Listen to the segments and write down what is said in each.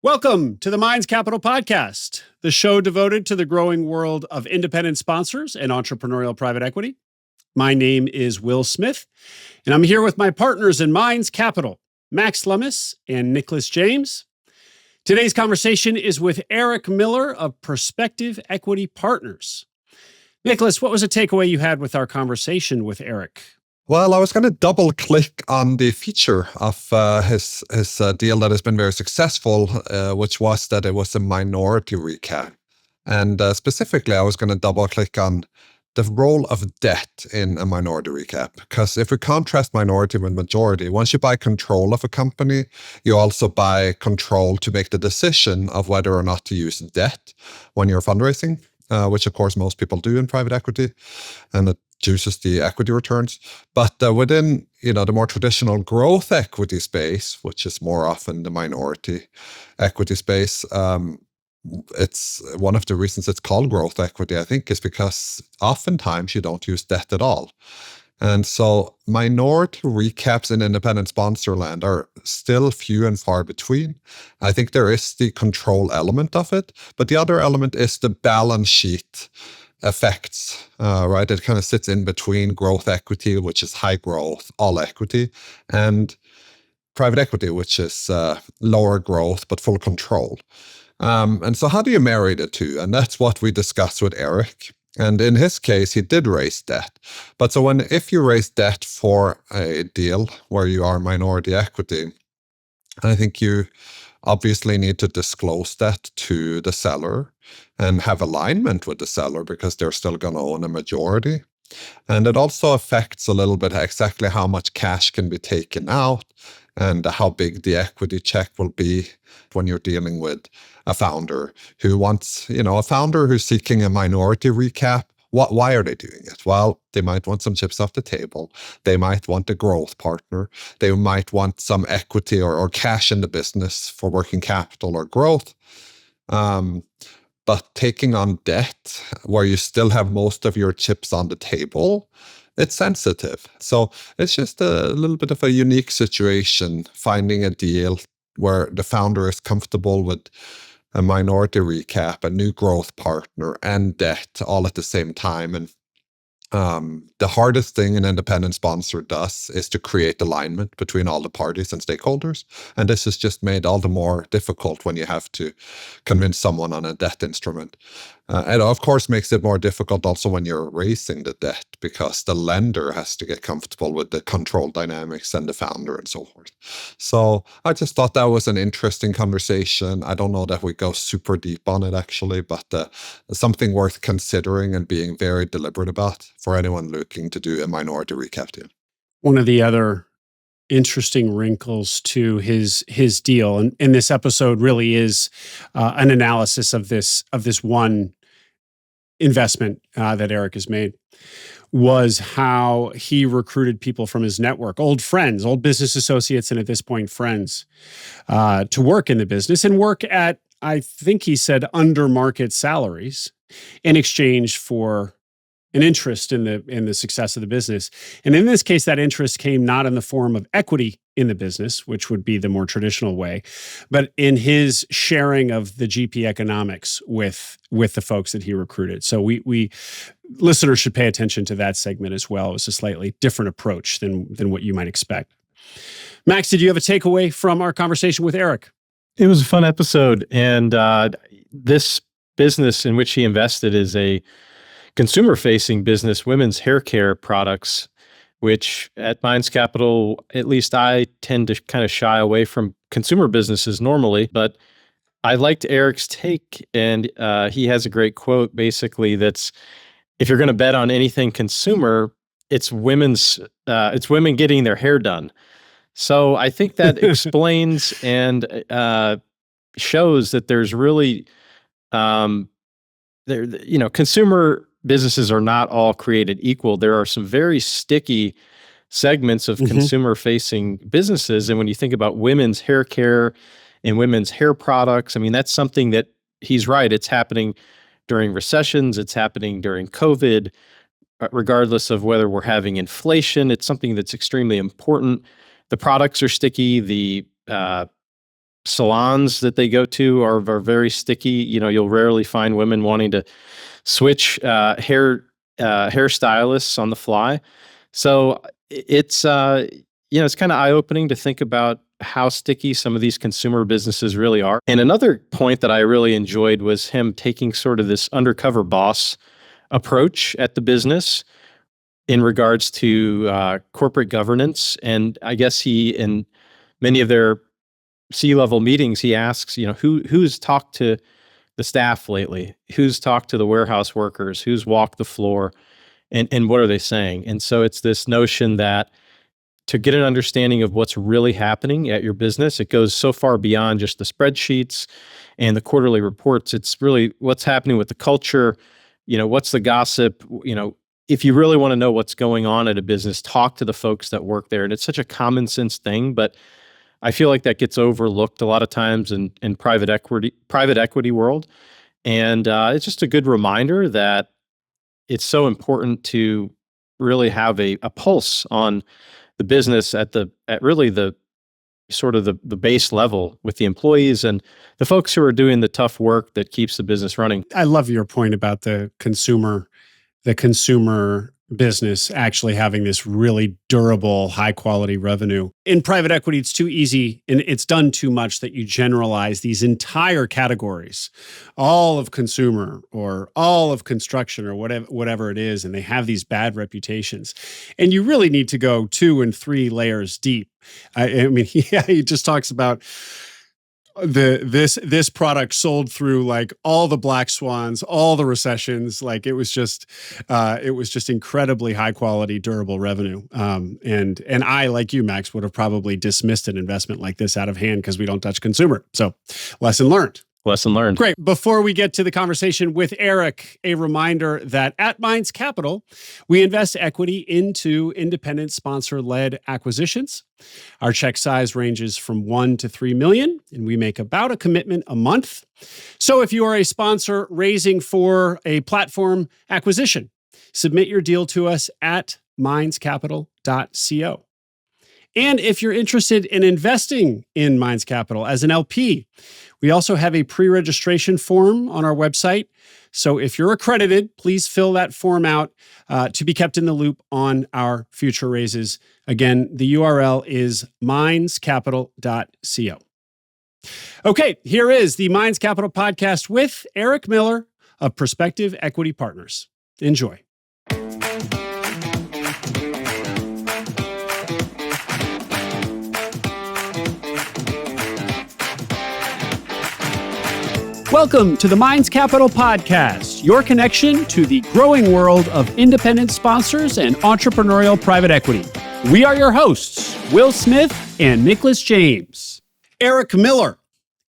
Welcome to the Minds Capital Podcast, the show devoted to the growing world of independent sponsors and entrepreneurial private equity. My name is Will Smith, and I'm here with my partners in Minds Capital, Max Lemus and Nicholas James. Today's conversation is with Erik Miller of Perspective Equity Partners. Nicholas, what was a takeaway you had with our conversation with Erik? Well, I was going to double click on the feature of his deal that has been very successful, which was that it was a minority recap. And specifically, I was going to double click on the role of debt in a minority recap. Because if we contrast minority with majority, once you buy control of a company, you also buy control to make the decision of whether or not to use debt when you're fundraising, which of course most people do in private equity. And it juices the equity returns. But within the more traditional growth equity space, which is more often the minority equity space, it's one of the reasons it's called growth equity, I think, is because oftentimes you don't use debt at all. And so minority recaps in independent sponsor land are still few and far between. I think there is the control element of it, but the other element is the balance sheet effects, right? It kind of sits in between growth equity, which is high growth, all equity, and private equity, which is lower growth, but full control. And so how do you marry the two? And that's what we discussed with Erik. And in his case, he did raise debt. But so if you raise debt for a deal where you are minority equity, I think you obviously need to disclose that to the seller and have alignment with the seller because they're still going to own a majority. And it also affects a little bit exactly how much cash can be taken out and how big the equity check will be when you're dealing with a founder who wants, a founder who's seeking a minority recap. Why are they doing it? Well, they might want some chips off the table. They might want a growth partner. They might want some equity or cash in the business for working capital or growth. But taking on debt where you still have most of your chips on the table, it's sensitive. So it's just a little bit of a unique situation, finding a deal where the founder is comfortable with a minority recap, a new growth partner, and debt all at the same time. And the hardest thing an independent sponsor does is to create alignment between all the parties and stakeholders. And this is just made all the more difficult when you have to convince someone on a debt instrument. And of course makes it more difficult also when you're raising the debt because the lender has to get comfortable with the control dynamics and the founder and so forth. So I just thought that was an interesting conversation. I don't know that we go super deep on it actually, but something worth considering and being very deliberate about for anyone looking to do a minority recap deal. One of the other interesting wrinkles to his deal, and this episode really is an analysis of this one investment that Erik has made, was how he recruited people from his network, old friends, old business associates, and at this point friends, to work in the business and work at, I think he said, under market salaries in exchange for an interest in the success of the business. And in this case, that interest came not in the form of equity in the business, which would be the more traditional way, but in his sharing of the GP economics with the folks that he recruited. So we listeners should pay attention to that segment as well. It's a slightly different approach than what you might expect. Max, did you have a takeaway from our conversation with Erik? It was a fun episode. And this business in which he invested is a consumer-facing business, women's haircare products, which at Minds Capital, at least I tend to kind of shy away from consumer businesses normally. But I liked Erik's take, and he has a great quote, basically, that's, if you're going to bet on anything consumer, it's women getting their hair done. So I think that explains and shows that there's really, consumer businesses are not all created equal. There are some very sticky segments of consumer-facing businesses. And when you think about women's hair care and women's hair products, I mean, that's something that he's right. It's happening during recessions. It's happening during COVID, regardless of whether we're having inflation. It's something that's extremely important. The products are sticky. The salons that they go to are very sticky. You'll rarely find women wanting to switch hairstylists on the fly. So it's it's kind of eye-opening to think about how sticky some of these consumer businesses really are. And another point that I really enjoyed was him taking sort of this undercover boss approach at the business in regards to corporate governance. And I guess in many of their C-level meetings, he asks, who's talked to the staff lately? Who's talked to the warehouse workers? Who's walked the floor? And what are they saying? And so it's this notion that to get an understanding of what's really happening at your business, it goes so far beyond just the spreadsheets and the quarterly reports. It's really what's happening with the culture. What's the gossip? If you really want to know what's going on at a business, talk to the folks that work there. And it's such a common sense thing, but I feel like that gets overlooked a lot of times in private equity world. And it's just a good reminder that it's so important to really have a pulse on the business at really the sort of the base level with the employees and the folks who are doing the tough work that keeps the business running. I love your point about the consumer business actually having this really durable, high quality revenue. In private equity, it's too easy and it's done too much that you generalize these entire categories, all of consumer or all of construction or whatever it is, and they have these bad reputations. And you really need to go 2 and 3 layers deep. I mean, he just talks about this product sold through like all the black swans, all the recessions. Like it was just incredibly high quality, durable revenue. And I, like you, Max, would have probably dismissed an investment like this out of hand because we don't touch consumer. So lesson learned. Lesson learned. Great. Before we get to the conversation with Erik, a reminder that at Minds Capital, we invest equity into independent sponsor-led acquisitions. Our check size ranges from 1 to 3 million, and we make about a commitment a month. So if you are a sponsor raising for a platform acquisition, submit your deal to us at mindscapital.co. And if you're interested in investing in Minds Capital as an LP, we also have a pre-registration form on our website. So if you're accredited, please fill that form out to be kept in the loop on our future raises. Again, the URL is mindscapital.co. Okay, here is the Minds Capital podcast with Erik Miller of Prospective Equity Partners. Enjoy. Welcome to the Minds Capital Podcast, your connection to the growing world of independent sponsors and entrepreneurial private equity. We are your hosts, Will Smith and Nicholas James. Erik Miller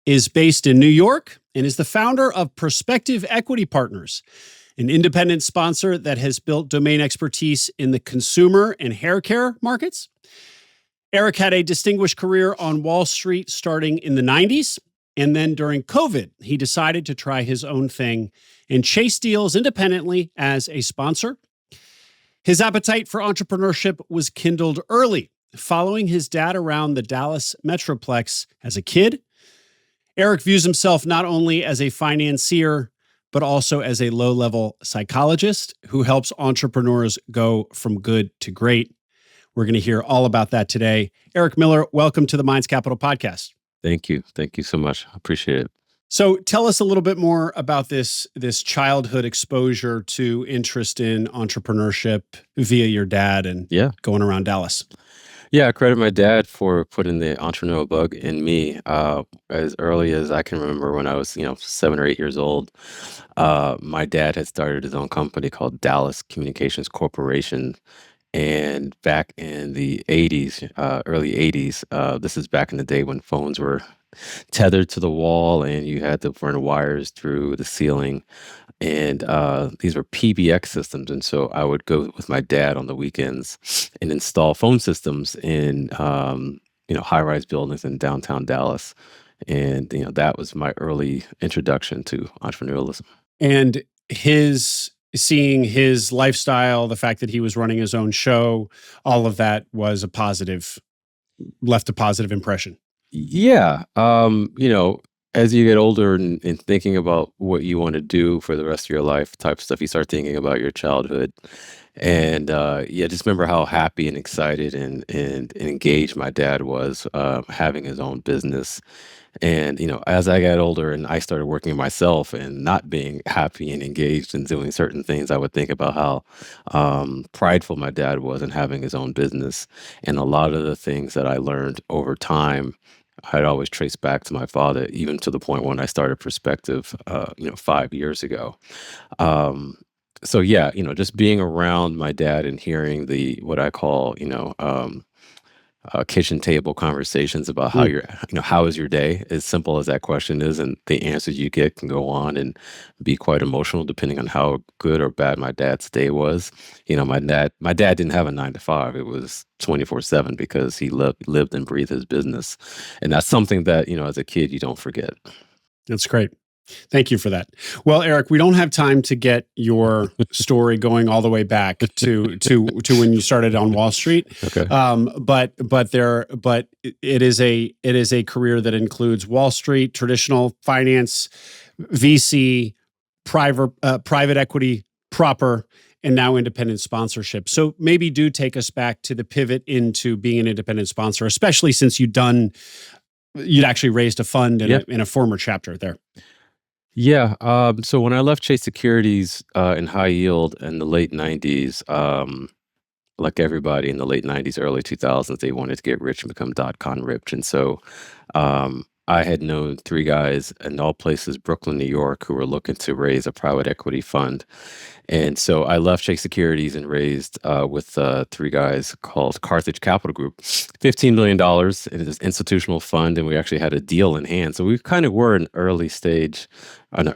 is based in New York and is the founder of Prospective Equity Partners, an independent sponsor that has built domain expertise in the consumer and haircare markets. Erik had a distinguished career on Wall Street starting in the 90s. And then during COVID, he decided to try his own thing and chase deals independently as a sponsor. His appetite for entrepreneurship was kindled early, following his dad around the Dallas Metroplex as a kid. Erik views himself not only as a financier, but also as a low-level psychologist who helps entrepreneurs go from good to great. We're going to hear all about that today. Erik Miller, welcome to the Minds Capital Podcast. Thank you. Thank you so much. I appreciate it. So tell us a little bit more about this childhood exposure to interest in entrepreneurship via your dad and going around Dallas. Yeah, I credit my dad for putting the entrepreneurial bug in me as early as I can remember when I was, 7 or 8 years old. My dad had started his own company called Dallas Communications Corporation. And back in the 80s, early 80s, this is back in the day when phones were tethered to the wall and you had to run wires through the ceiling. And these were PBX systems. And so I would go with my dad on the weekends and install phone systems in, high-rise buildings in downtown Dallas. And, that was my early introduction to entrepreneurialism. And seeing his lifestyle, the fact that he was running his own show, all of that was left a positive impression. Yeah. As you get older and thinking about what you want to do for the rest of your life type stuff, you start thinking about your childhood. And yeah, just remember how happy and excited and engaged my dad was having his own business. And, as I got older and I started working myself and not being happy and engaged and doing certain things, I would think about how prideful my dad was in having his own business. And a lot of the things that I learned over time, I'd always trace back to my father, even to the point when I started Perspective, 5 years ago. Um, so yeah, just being around my dad and hearing what I call, kitchen table conversations about how Mm, your how is your day, as simple as that question is, and the answers you get can go on and be quite emotional depending on how good or bad my dad's day was. My dad didn't have a 9 to 5. It was 24/7 because he lived and breathed his business, and that's something that as a kid you don't forget. that's great. Thank you for that. Well, Erik, we don't have time to get your story going all the way back to when you started on Wall Street. Okay. But it is a career that includes Wall Street, traditional finance, VC, private equity, proper, and now independent sponsorship. So maybe do take us back to the pivot into being an independent sponsor, especially since you'd actually raised a fund Yeah. in a former chapter there. Yeah. So when I left Chase Securities in high yield in the late 90s, like everybody in the late 90s, early 2000s, they wanted to get rich and become dot-com rich. And so I had known three guys in all places, Brooklyn, New York, who were looking to raise a private equity fund. And so I left Chase Securities and raised with three guys called Carthage Capital Group, $15 million in this institutional fund, and we actually had a deal in hand. So we kind of were an early stage, an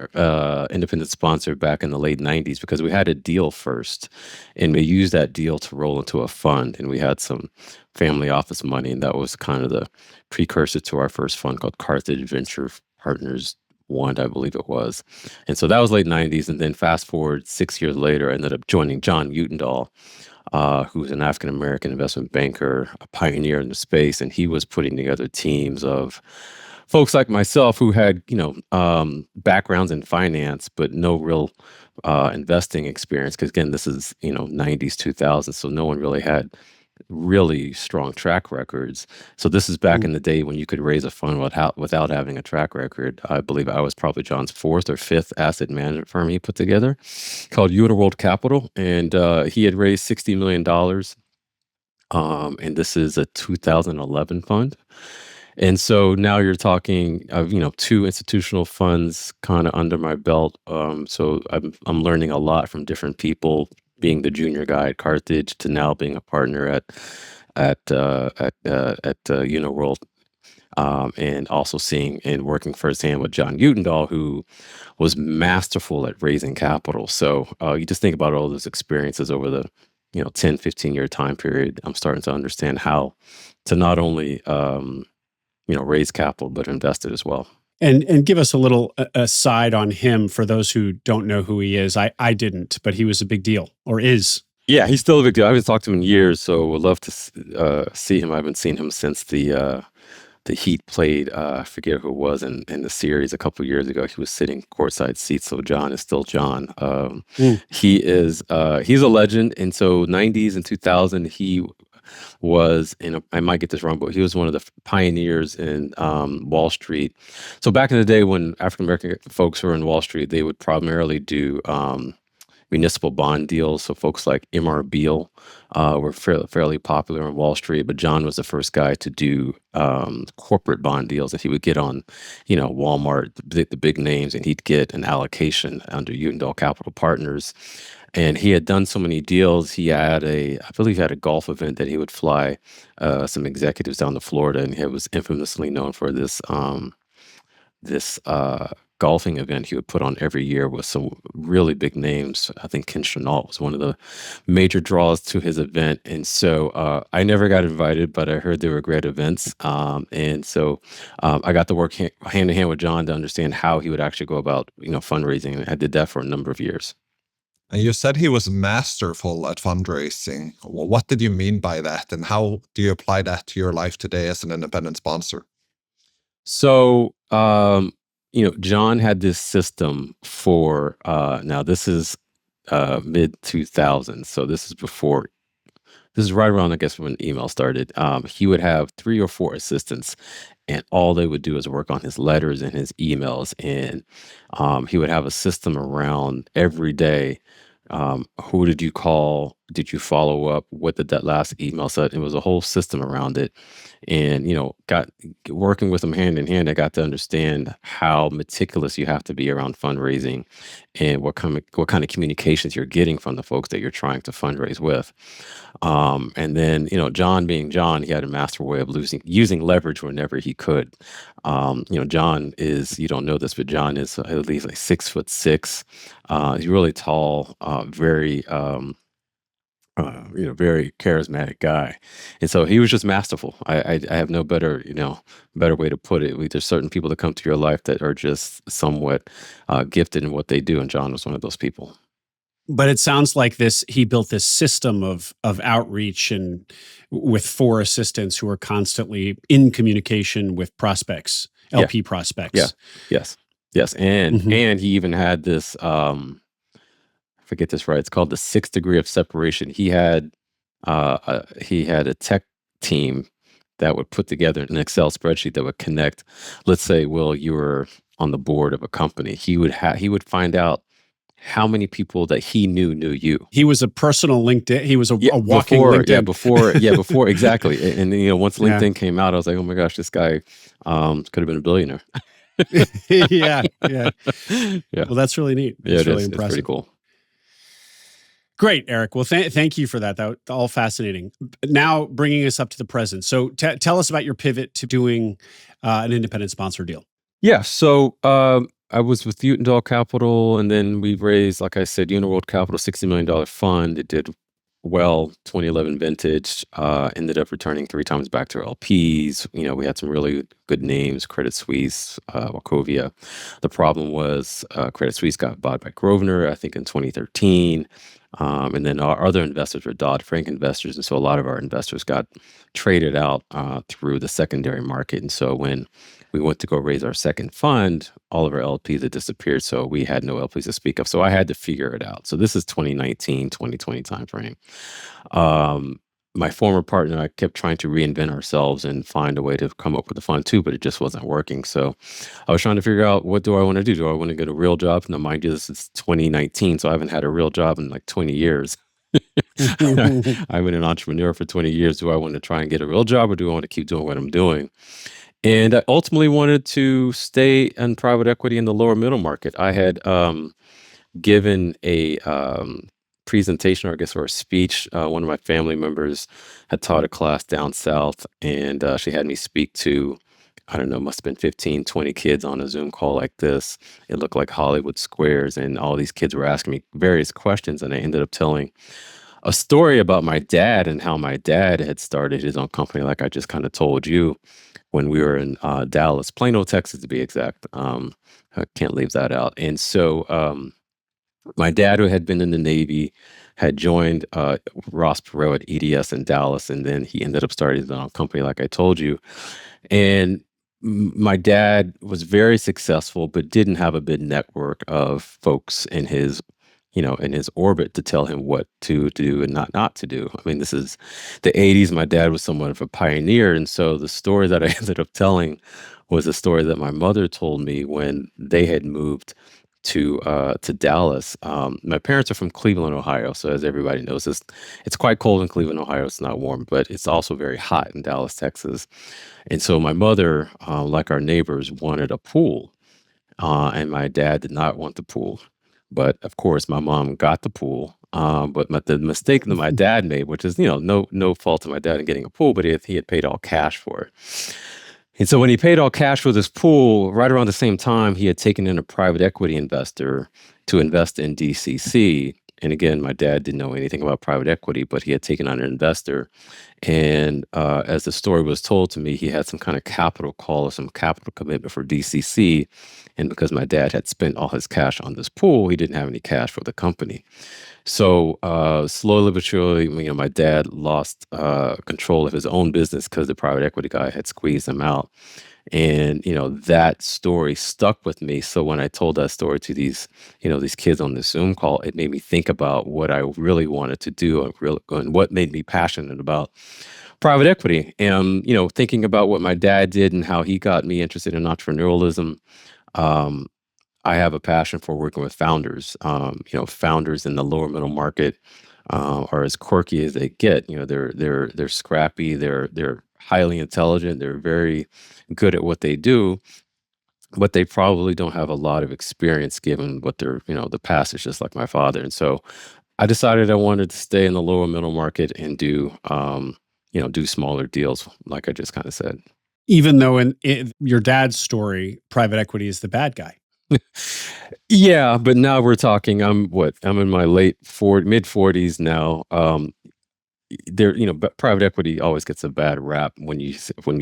independent sponsor back in the late '90s because we had a deal first, and we used that deal to roll into a fund, and we had some family office money, and that was kind of the precursor to our first fund called Carthage Venture Partners One, I believe it was. And so that was late '90s. And then fast forward 6 years later, I ended up joining John Utendahl, who's an African American investment banker, a pioneer in the space. And he was putting together teams of folks like myself who had, backgrounds in finance, but no real investing experience. Because again, this is, '90s, 2000s. So no one really had really strong track records. So this is back Mm. in the day when you could raise a fund without having a track record. I believe I was probably John's fourth or fifth asset management firm he put together called Utendahl Capital, and he had raised $60 million. And this is a 2011 fund. And so now you're talking of, two institutional funds kind of under my belt. So I'm learning a lot from different people, being the junior guy at Carthage to now being a partner at Uniworld, and also seeing and working firsthand with John Utendahl, who was masterful at raising capital. So you just think about all those experiences over the 10, 15-year time period. I'm starting to understand how to not only raise capital, but invest it as well. And give us a little aside on him for those who don't know who he is. I didn't, but he was a big deal, or is. Yeah, he's still a big deal. I haven't talked to him in years, so would love to see him. I haven't seen him since the Heat played. I forget who it was in the series a couple of years ago. He was sitting courtside seats, so John is still John. Mm. He's a legend, and so '90s and 2000 he was I might get this wrong, but he was one of the pioneers in Wall Street. So back in the day when African American folks were in Wall Street, they would primarily do municipal bond deals. So folks like M.R. Beale were fairly popular on Wall Street, but John was the first guy to do corporate bond deals. That he would get on, Walmart, the big names, and he'd get an allocation under Utendahl Capital Partners. And he had done so many deals. I believe he had a golf event that he would fly some executives down to Florida, and he was infamously known for this golfing event he would put on every year with some really big names. I think Ken Chenault was one of the major draws to his event. And so I never got invited, but I heard they were great events. And so I got to work hand in hand with John to understand how he would actually go about, fundraising. And I did that for a number of years. And you said he was masterful at fundraising. Well, what did you mean by that? And how do you apply that to your life today as an independent sponsor? So, John had this system for, now this is mid 2000s. So this is right around, I guess, when email started. He would have 3 or 4 assistants, and all they would do is work on his letters and his emails. And he would have a system around every day. Who did you call? Did you follow up? What did that last email said? It was a whole system around it. And, got working with him hand in hand, I got to understand how meticulous you have to be around fundraising and what kind of communications you're getting from the folks that you're trying to fundraise with. And then, John being John, he had a master way of using leverage whenever he could. John is, you don't know this, but John is at least like 6'6". He's really tall, very charismatic guy. And so he was just masterful. I have no better way to put it. There's certain people that come to your life that are just somewhat gifted in what they do. And John was one of those people. But it sounds like he built this system of outreach and with 4 assistants who are constantly in communication with prospects, LP prospects. Yeah. Yes. And he even had this, I forget this right. It's called the 6th degree of separation. He had a tech team that would put together an Excel spreadsheet that would connect. Let's say, Will, you were on the board of a company. He would find out how many people that he knew you. He was a personal LinkedIn. He was a walking LinkedIn. Before exactly. And once LinkedIn came out, I was like, oh my gosh, this guy could have been a billionaire. Yeah. Well, that's really neat. It's really impressive. It's pretty cool. Great, Erik. Well, thank you for that. That was all fascinating. Now, bringing us up to the present. So tell us about your pivot to doing an independent sponsor deal. Yeah. So I was with Utendahl Capital, and then we raised, like I said, Uniworld Capital, $60 million fund. It did well, 2011 vintage, ended up returning 3 times back to our LPs. We had some really good names, Credit Suisse, Wachovia. The problem was Credit Suisse got bought by Grosvenor, I think in 2013. And then our other investors were Dodd-Frank investors. And so a lot of our investors got traded out through the secondary market. And so when we went to go raise our second fund, all of our LPs had disappeared. So we had no LPs to speak of. So I had to figure it out. So this is 2019, 2020 timeframe. My former partner and I kept trying to reinvent ourselves and find a way to come up with a fund too, but it just wasn't working. So I was trying to figure out, what do I want to do? Do I want to get a real job? Now, mind you, this is 2019, so I haven't had a real job in like 20 years. I've been an entrepreneur for 20 years. Do I want to try and get a real job, or do I want to keep doing what I'm doing? And I ultimately wanted to stay in private equity in the lower middle market. I had given a presentation, or I guess, or a speech. One of my family members had taught a class down south, and she had me speak to, I don't know, must have been 15, 20 kids on a Zoom call like this. It looked like Hollywood Squares, and all these kids were asking me various questions, and I ended up telling a story about my dad and how my dad had started his own company, like I just kind of told you, when we were in Dallas, Plano, Texas, to be exact. I can't leave that out. And so my dad, who had been in the Navy, had joined Ross Perot at EDS in Dallas, and then he ended up starting his own company, like I told you. And my dad was very successful, but didn't have a big network of folks in his orbit to tell him what to do and not to do. I mean, this is the 80s. My dad was somewhat of a pioneer. And so the story that I ended up telling was a story that my mother told me when they had moved to Dallas. My parents are from Cleveland, Ohio. So as everybody knows, it's quite cold in Cleveland, Ohio. It's not warm, but it's also very hot in Dallas, Texas. And so my mother, like our neighbors, wanted a pool. And my dad did not want the pool. But of course, my mom got the pool. But the mistake that my dad made, which is, no fault of my dad in getting a pool, but he had paid all cash for it. And so when he paid all cash for this pool, right around the same time, he had taken in a private equity investor to invest in DCC. And again, my dad didn't know anything about private equity, but he had taken on an investor. And as the story was told to me, he had some kind of capital call or some capital commitment for DCC. And because my dad had spent all his cash on this pool, he didn't have any cash for the company. So slowly but surely, my dad lost control of his own business because the private equity guy had squeezed him out. And, that story stuck with me. So when I told that story to these kids on the Zoom call, it made me think about what I really wanted to do and what made me passionate about private equity. And, thinking about what my dad did and how he got me interested in entrepreneurialism. Um, I have a passion for working with founders. Founders in the lower middle market are as quirky as they get. They're scrappy. They're highly intelligent. They're very good at what they do, but they probably don't have a lot of experience given what the past is, just like my father. And so I decided I wanted to stay in the lower middle market and do smaller deals, like I just kind of said. Even though in your dad's story, private equity is the bad guy. Yeah, but now we're talking. I'm in my mid 40s now. But private equity always gets a bad rap when you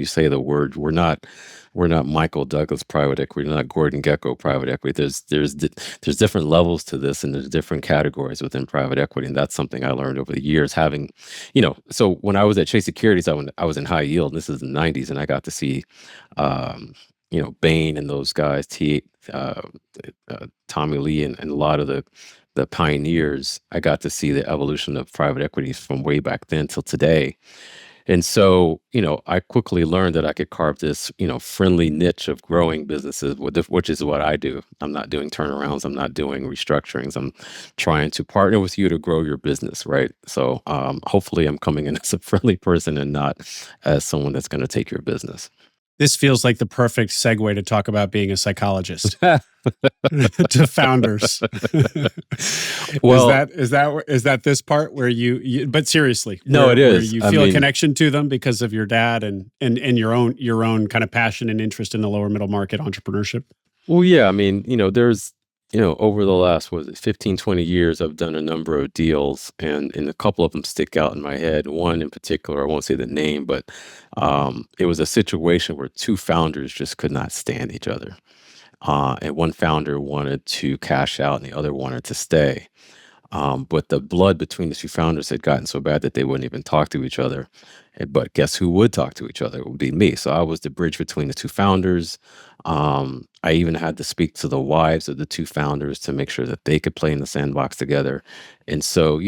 say the word. We're not Michael Douglas private equity, we're not Gordon Gekko private equity. There's different levels to this, and there's different categories within private equity, and that's something I learned over the years. So when I was at Chase Securities, I was in high yield, and this is the '90s, and I got to see, Bain and those guys, uh, Tommy Lee, and a lot of the pioneers. I got to see the evolution of private equities from way back then till today. And so, I quickly learned that I could carve this, friendly niche of growing businesses, which is what I do. I'm not doing turnarounds. I'm not doing restructurings. I'm trying to partner with you to grow your business, right? So, hopefully I'm coming in as a friendly person and not as someone that's going to take your business. This feels like the perfect segue to talk about being a psychologist to founders. Well, is that this part where you but seriously, No, it where is. you I feel a mean, connection to them because of your dad and your own kind of passion and interest in the lower middle market entrepreneurship? Well, yeah, I mean, there's, over the last, 15, 20 years, I've done a number of deals, and a couple of them stick out in my head. One in particular, I won't say the name, but it was a situation where two founders just could not stand each other. And one founder wanted to cash out and the other wanted to stay. But the blood between the two founders had gotten so bad that they wouldn't even talk to each other. But guess who would talk to each other? It would be me. So I was the bridge between the two founders. I even had to speak to the wives of the two founders to make sure that they could play in the sandbox together. And so,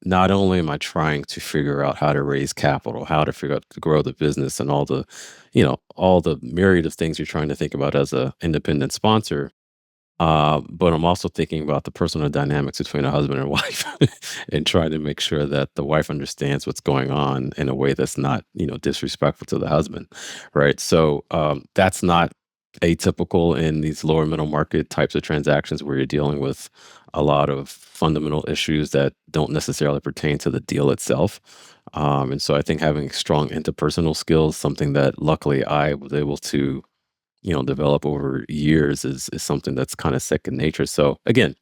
not only am I trying to figure out how to raise capital, how to figure out to grow the business and all the myriad of things you're trying to think about as a independent sponsor, but I'm also thinking about the personal dynamics between a husband and wife and trying to make sure that the wife understands what's going on in a way that's not, disrespectful to the husband. Right. So that's not atypical in these lower middle market types of transactions where you're dealing with a lot of fundamental issues that don't necessarily pertain to the deal itself. And so I think having strong interpersonal skills, something that luckily I was able to develop over years is something that's kind of second nature. So again,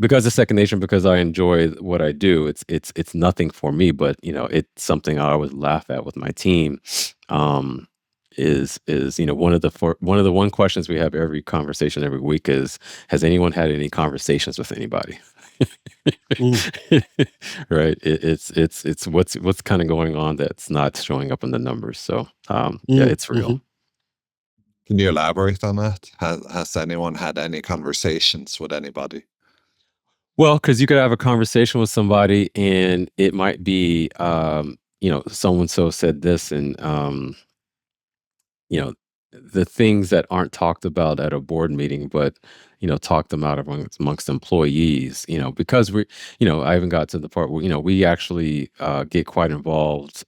because it's second nature, because I enjoy what I do, it's nothing for me, but it's something I always laugh at with my team. Um, is one questions we have every conversation every week is, has anyone had any conversations with anybody? Right. It's what's kind of going on that's not showing up in the numbers. So yeah, it's real. Can you elaborate on that? Has anyone had any conversations with anybody? Well, because you could have a conversation with somebody and it might be, so and so said this, and, you know, the things that aren't talked about at a board meeting, but, talked about amongst employees, because I even got to the part where, we actually get quite involved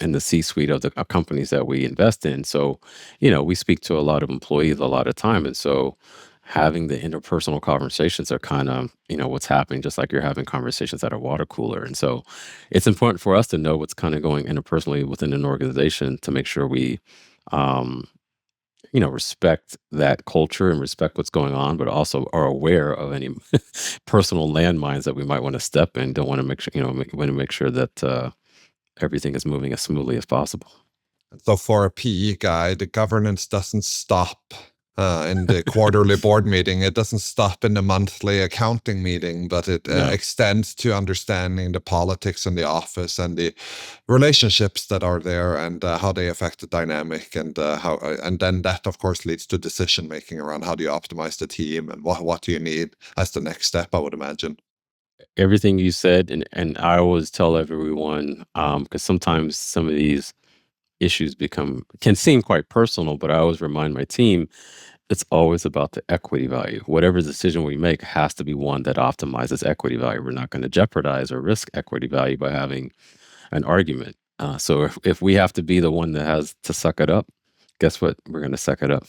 in the C-suite of the companies that we invest in. So, we speak to a lot of employees a lot of time. And so, having the interpersonal conversations are kind of, what's happening, just like you're having conversations at a water cooler. And so it's important for us to know what's kind of going interpersonally within an organization to make sure we, um, respect that culture and respect what's going on, but also are aware of any personal landmines that we might want to step in. Don't want to make sure, want to make sure that everything is moving as smoothly as possible. So for a PE guy, the governance doesn't stop in the quarterly board meeting. It doesn't stop in the monthly accounting meeting, but it No. extends to understanding the politics in the office and the relationships that are there, and how they affect the dynamic, and and then that of course leads to decision making around how do you optimize the team, and what do you need as the next step, I would imagine. Everything you said, and I always tell everyone, because sometimes some of these issues can seem quite personal, but I always remind my team it's always about the equity value. Whatever decision we make has to be one that optimizes equity value. We're not going to jeopardize or risk equity value by having an argument. So if we have to be the one that has to suck it up, guess what? We're going to suck it up.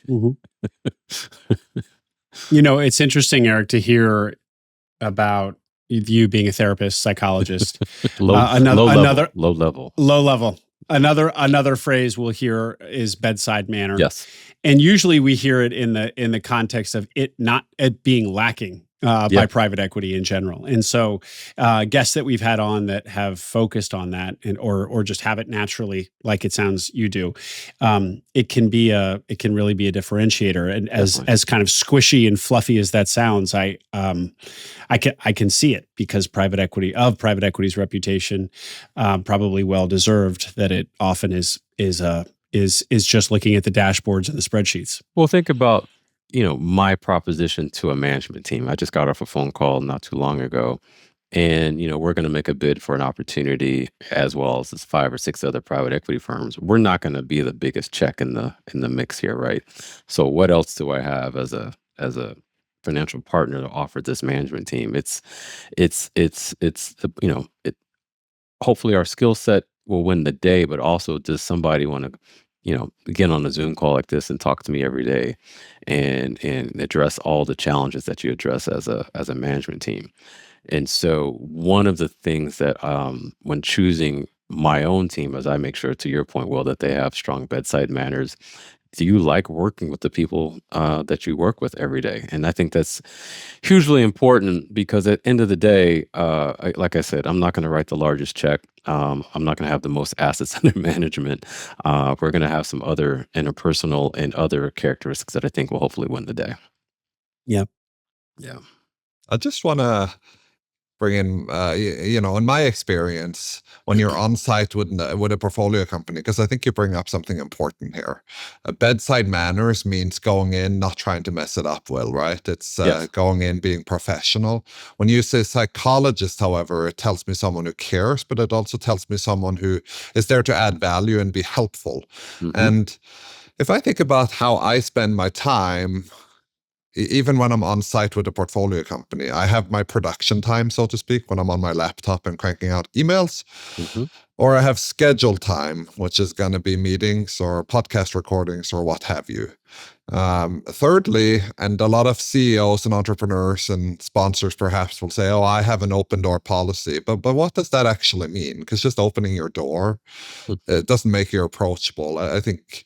Mhm. You know, it's interesting, Eric, to hear about you being a therapist, psychologist. Low level. Low level. Another phrase we'll hear is bedside manner. Yes. And usually we hear it in the context of it being lacking by private equity in general. And so guests that we've had on that have focused on that, and or just have it naturally, like it sounds you do, it can really be a differentiator. And as kind of squishy and fluffy as that sounds, I can see it, because private equity's reputation, probably well deserved, that it often is just looking at the dashboards and the spreadsheets. Well, think about, my proposition to a management team. I just got off a phone call not too long ago, and, we're going to make a bid for an opportunity, as well as 5 or 6 other private equity firms. We're not going to be the biggest check in the mix here, right? So what else do I have as a financial partner to offer this management team? It's hopefully our skill set will win the day, but also does somebody want to, get on a Zoom call like this and talk to me every day and address all the challenges that you address as a management team. And so one of the things that, when choosing my own team, as I make sure, to your point, Will, that they have strong bedside manners, do you like working with the people that you work with every day? And I think that's hugely important, because at the end of the day, like I said, I'm not going to write the largest check. I'm not going to have the most assets under management. We're going to have some other interpersonal and other characteristics that I think will hopefully win the day. Yeah. Yeah. I just want to bring in, in my experience, when you're on site with a portfolio company, because I think you bring up something important here. Bedside manners means going in, not trying to mess it up, Will, right? It's Yes. going in, being professional. When you say psychologist, however, it tells me someone who cares, but it also tells me someone who is there to add value and be helpful. Mhm. And if I think about how I spend my time, even when I'm on site with a portfolio company, I have my production time, so to speak, when I'm on my laptop and cranking out emails, Mhm. or I have scheduled time, which is going to be meetings or podcast recordings or what have you. Thirdly, and a lot of CEOs and entrepreneurs and sponsors perhaps will say, "Oh, I have an open door policy," but what does that actually mean? Because just opening your door, it doesn't make you approachable. I think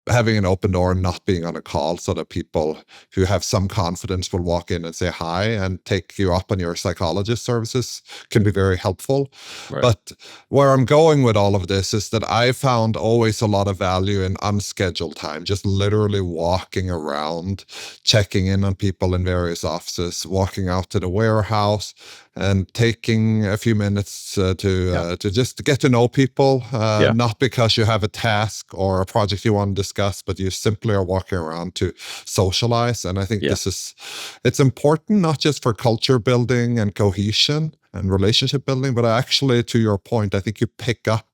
having an open door and not being on a call, so that people who have some confidence will walk in and say hi and take you up on your psychologist services, can be very helpful. Right. But where I'm going with all of this is that I found always a lot of value in unscheduled time, just literally walking around, checking in on people in various offices, walking out to the warehouse, and taking a few minutes to just get to know people, not because you have a task or a project you want to discuss, but you simply are walking around to socialize. And I think it's important, not just for culture building and cohesion and relationship building, but actually, to your point, I think you pick up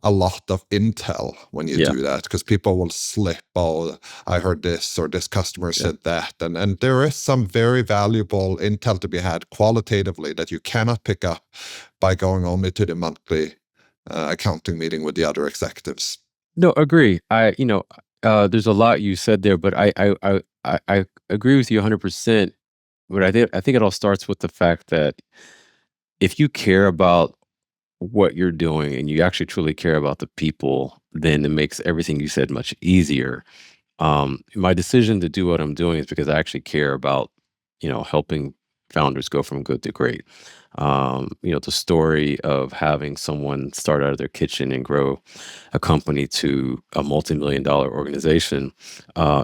a lot of intel when you do that, because people will slip, "Oh, I heard this," or "this customer said that." And there is some very valuable intel to be had qualitatively that you cannot pick up by going only to the monthly accounting meeting with the other executives. No, agree. There's a lot you said there, but I agree with you 100%. But I think it all starts with the fact that if you care about what you're doing and you actually truly care about the people, then it makes everything you said much easier. My decision to do what I'm doing is because I actually care about, helping founders go from good to great. The story of having someone start out of their kitchen and grow a company to a multi-million-dollar organization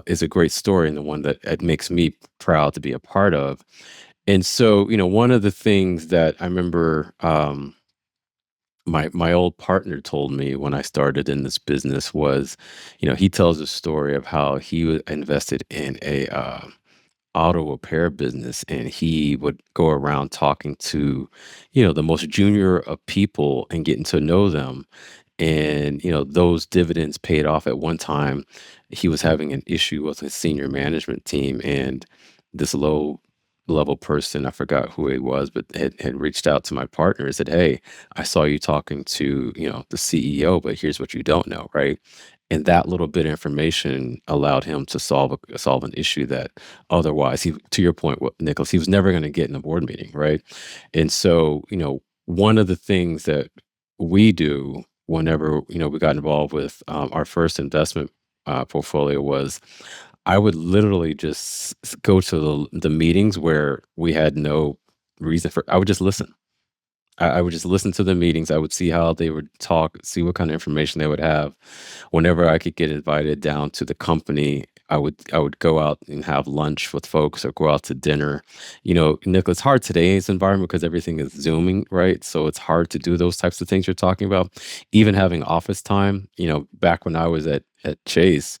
is a great story, and the one that it makes me proud to be a part of. And so, one of the things that I remember my old partner told me when I started in this business was, he tells a story of how he was invested in a auto repair business, and he would go around talking to, the most junior of people and getting to know them. And, those dividends paid off. At one time, he was having an issue with his senior management team, and this low level person, I forgot who it was, but had reached out to my partner and said, "Hey, I saw you talking to, the CEO, but here's what you don't know," right? And that little bit of information allowed him to solve an issue that otherwise, to your point, Nicholas, he was never going to get in a board meeting, right? And so, one of the things that we do whenever we got involved with our first investment portfolio was I would literally just go to the meetings where we had no reason for. I would just listen. I would just listen to the meetings. I would see how they would talk, see what kind of information they would have. Whenever I could get invited down to the company, I would go out and have lunch with folks or go out to dinner. Nick, it's hard today's environment because everything is Zooming, right? So it's hard to do those types of things you're talking about. Even having office time, back when I was at Chase,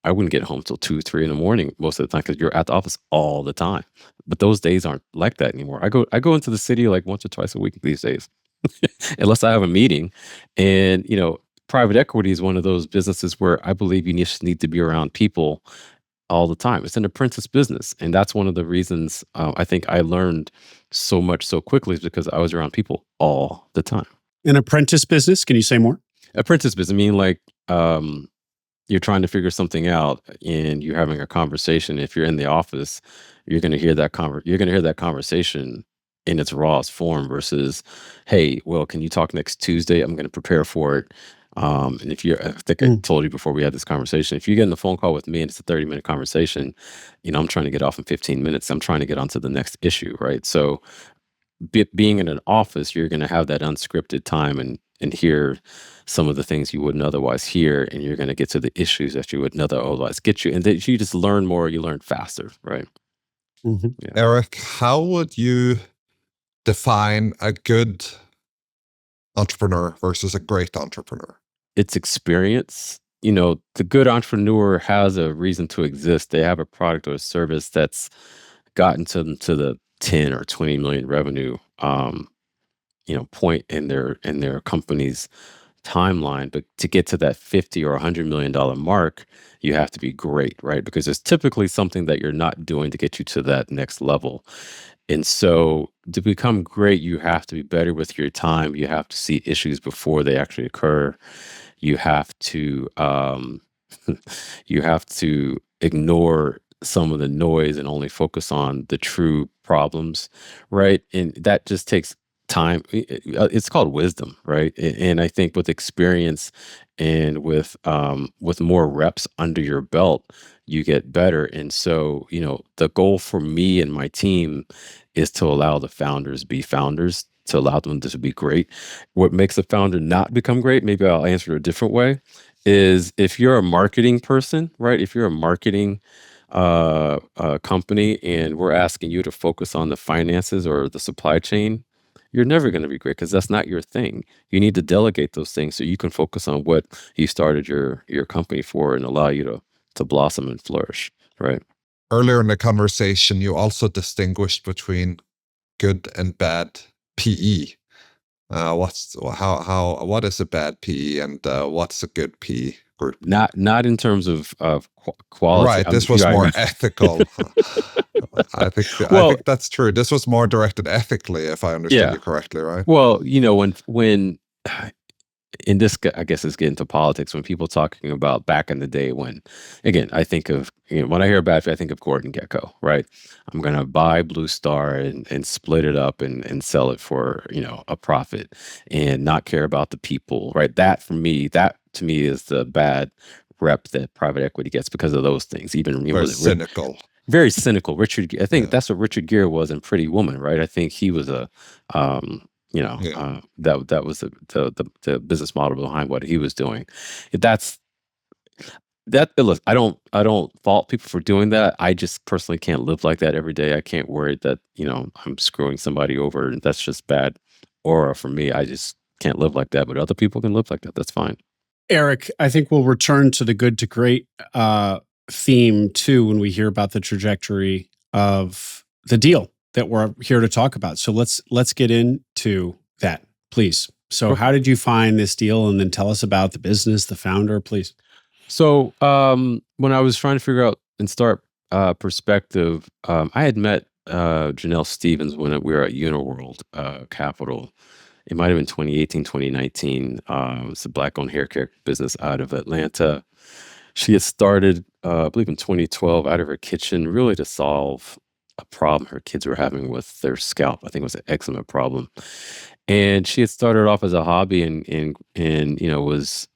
I wouldn't get home till 2, 3 in the morning most of the time because you're at the office all the time. But those days aren't like that anymore. I go into the city like once or twice a week these days, unless I have a meeting. And private equity is one of those businesses where I believe you just need to be around people all the time. It's an apprentice business, and that's one of the reasons I think I learned so much so quickly is because I was around people all the time. An apprentice business? Can you say more? Apprentice business, I mean, like you're trying to figure something out and you're having a conversation. If you're in the office, you're going to hear that conversation in its rawest form versus, hey, well, can you talk next Tuesday? I'm going to prepare for it. And I think I told you before we had this conversation, if you get in the phone call with me and it's a 30-minute conversation, I'm trying to get off in 15 minutes. I'm trying to get onto the next issue, right? So being in an office, you're going to have that unscripted time and hear some of the things you wouldn't otherwise hear, and you're going to get to the issues that you wouldn't otherwise get you, and that you just learn more, you learn faster, right? Mhm. Yeah. Erik, how would you define a good entrepreneur versus a great entrepreneur? It's experience. The good entrepreneur has a reason to exist. They have a product or a service that's gotten to them to the 10 or 20 million revenue point in their company's timeline. But to get to that 50 or $100 million mark, you have to be great, right? Because it's typically something that you're not doing to get you to that next level. And so to become great, you have to be better with your time. You have to see issues before they actually occur. You have to you have to ignore some of the noise and only focus on the true problems, right? And that just takes time. It's called wisdom, right? And I think with experience and with more reps under your belt, you get better. And so, the goal for me and my team is to allow the founders be founders, to allow them to be great. What makes a founder not become great, maybe I'll answer it a different way, is if you're a marketing person, right? If you're a marketing company and we're asking you to focus on the finances or the supply chain, you're never going to be great because that's not your thing. You need to delegate those things so you can focus on what you started your company for and allow you to blossom and flourish, right? Earlier in the conversation, you also distinguished between good and bad PE. What is a bad PE and what's a good PE group? Not in terms of quality. Right, this was more ethical. I think that's true. This was more directed ethically, if I understood you correctly, right? Well, when in this, I guess it's getting to politics when people talking about back in the day when, again, I think of, when I hear bad, I think of Gordon Gekko, right? I'm going to buy Blue Star and split it up and sell it for, a profit and not care about the people, right? That to me is the bad rep that private equity gets because of those things. Even Very cynical. very cynical. I think Yeah. that's what Richard Gere was in Pretty Woman, right? I think he was Yeah. that was the business model behind what he was doing. That's look, I don't fault people for doing that. I just personally can't live like that every day. I can't worry that, I'm screwing somebody over and that's just bad. Or for me, I just can't live like that, but other people can live like that. That's fine. Erik, I think we'll return to the good to great theme too when we hear about the trajectory of the deal that we're here to talk about. So let's get into that, please. So Sure. how did you find this deal, and then tell us about the business, the founder, please. So when I was trying to figure out and start perspective, I had met Janelle Stevens when we were at Uniworld Capital. It might have been 2018, 2019. It's a black-owned hair care business out of Atlanta. She had started, I believe, in 2012 out of her kitchen, really to solve a problem her kids were having with their scalp. I think it was an eczema problem. And she had started off as a hobby and was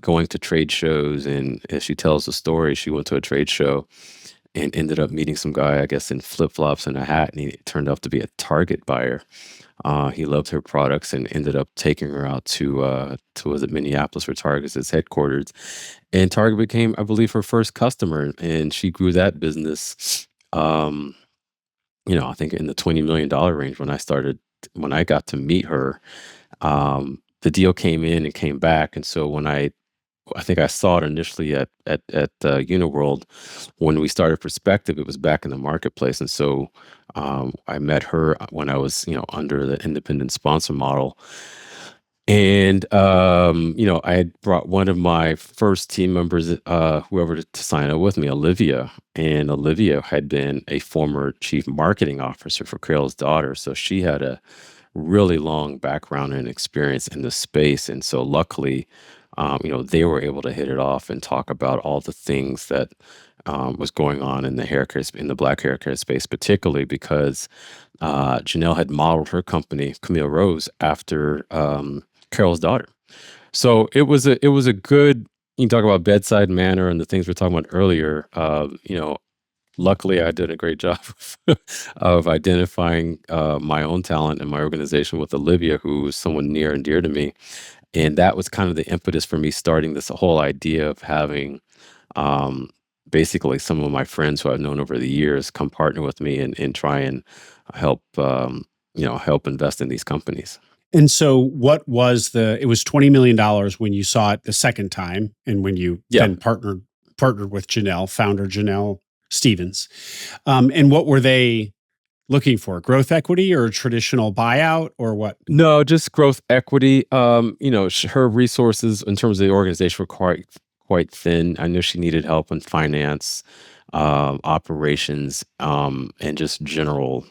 going to trade shows. And as she tells the story, she went to a trade show and ended up meeting some guy, I guess, in flip-flops and a hat, and he turned out to be a Target buyer. He loved her products and ended up taking her out to was it Minneapolis, where Target's its headquarters. And Target became, I believe, her first customer, and she grew that business. I think in the $20 million range when I got to meet her. The deal came in and came back, and so when I think I saw it initially at Uniworld. When we started Perspective, it was back in the marketplace, and so I met her when I was, under the independent sponsor model. And I had brought one of my first team members, whoever to sign up with me, Olivia, and Olivia had been a former chief marketing officer for Carol's daughter, so she had a really long background and experience in the space, and so luckily, they were able to hit it off and talk about all the things that was going on in the in the black hair care space, particularly because Janelle had modeled her company, Camille Rose, after Carol's daughter. So it was a good. You can talk about bedside manner and the things we were talking about earlier. Luckily, I did a great job of identifying my own talent and my organization with Olivia, who was someone near and dear to me. And that was kind of the impetus for me starting this whole idea of having um, basically some of my friends who I've known over the years come partner with me and try and help, help invest in these companies. And so what was it was $20 million when you saw it the second time, and when you Yeah. then partnered with Janelle, founder Janelle Stevens. And what were they looking for? Growth equity or a traditional buyout, or what? No, just growth equity. Her resources in terms of the organization were quite thin. I knew she needed help in finance, operations, and just general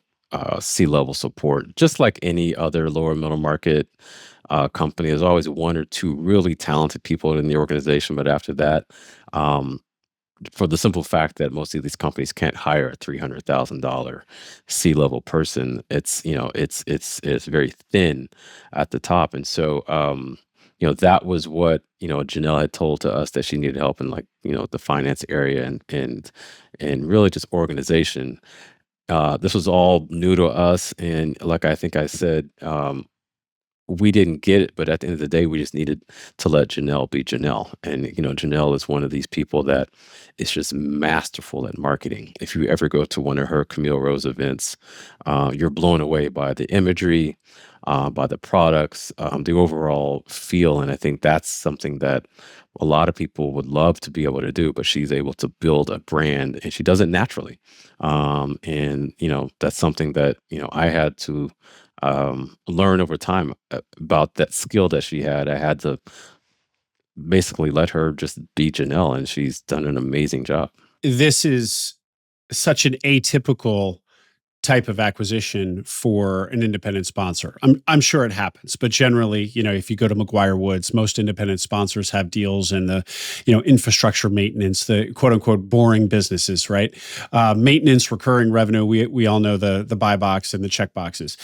C-level support. Just like any other lower middle market company, there's always one or two really talented people in the organization, but after that, um, for the simple fact that most of these companies can't hire a $300,000 C-level person, it's very thin at the top, and so that was what Janelle had told to us, that she needed help in, like, the finance area and really just organization. This was all new to us, and like I think I said, we didn't get it, but at the end of the day, we just needed to let Janelle be Janelle. And, Janelle is one of these people that is just masterful at marketing. If you ever go to one of her Camille Rose events, you're blown away by the imagery, by the products, the overall feel. And I think that's something that a lot of people would love to be able to do, but she's able to build a brand, and she does it naturally. And, that's something that, I had to learn over time about that skill that she had. I had to basically let her just be Janelle, and she's done an amazing job. This is such an atypical type of acquisition for an independent sponsor. I'm sure it happens, but generally, if you go to McGuire Woods, most independent sponsors have deals in the, infrastructure maintenance, the quote unquote boring businesses, right? Maintenance, recurring revenue. We all know the buy box and the check boxes.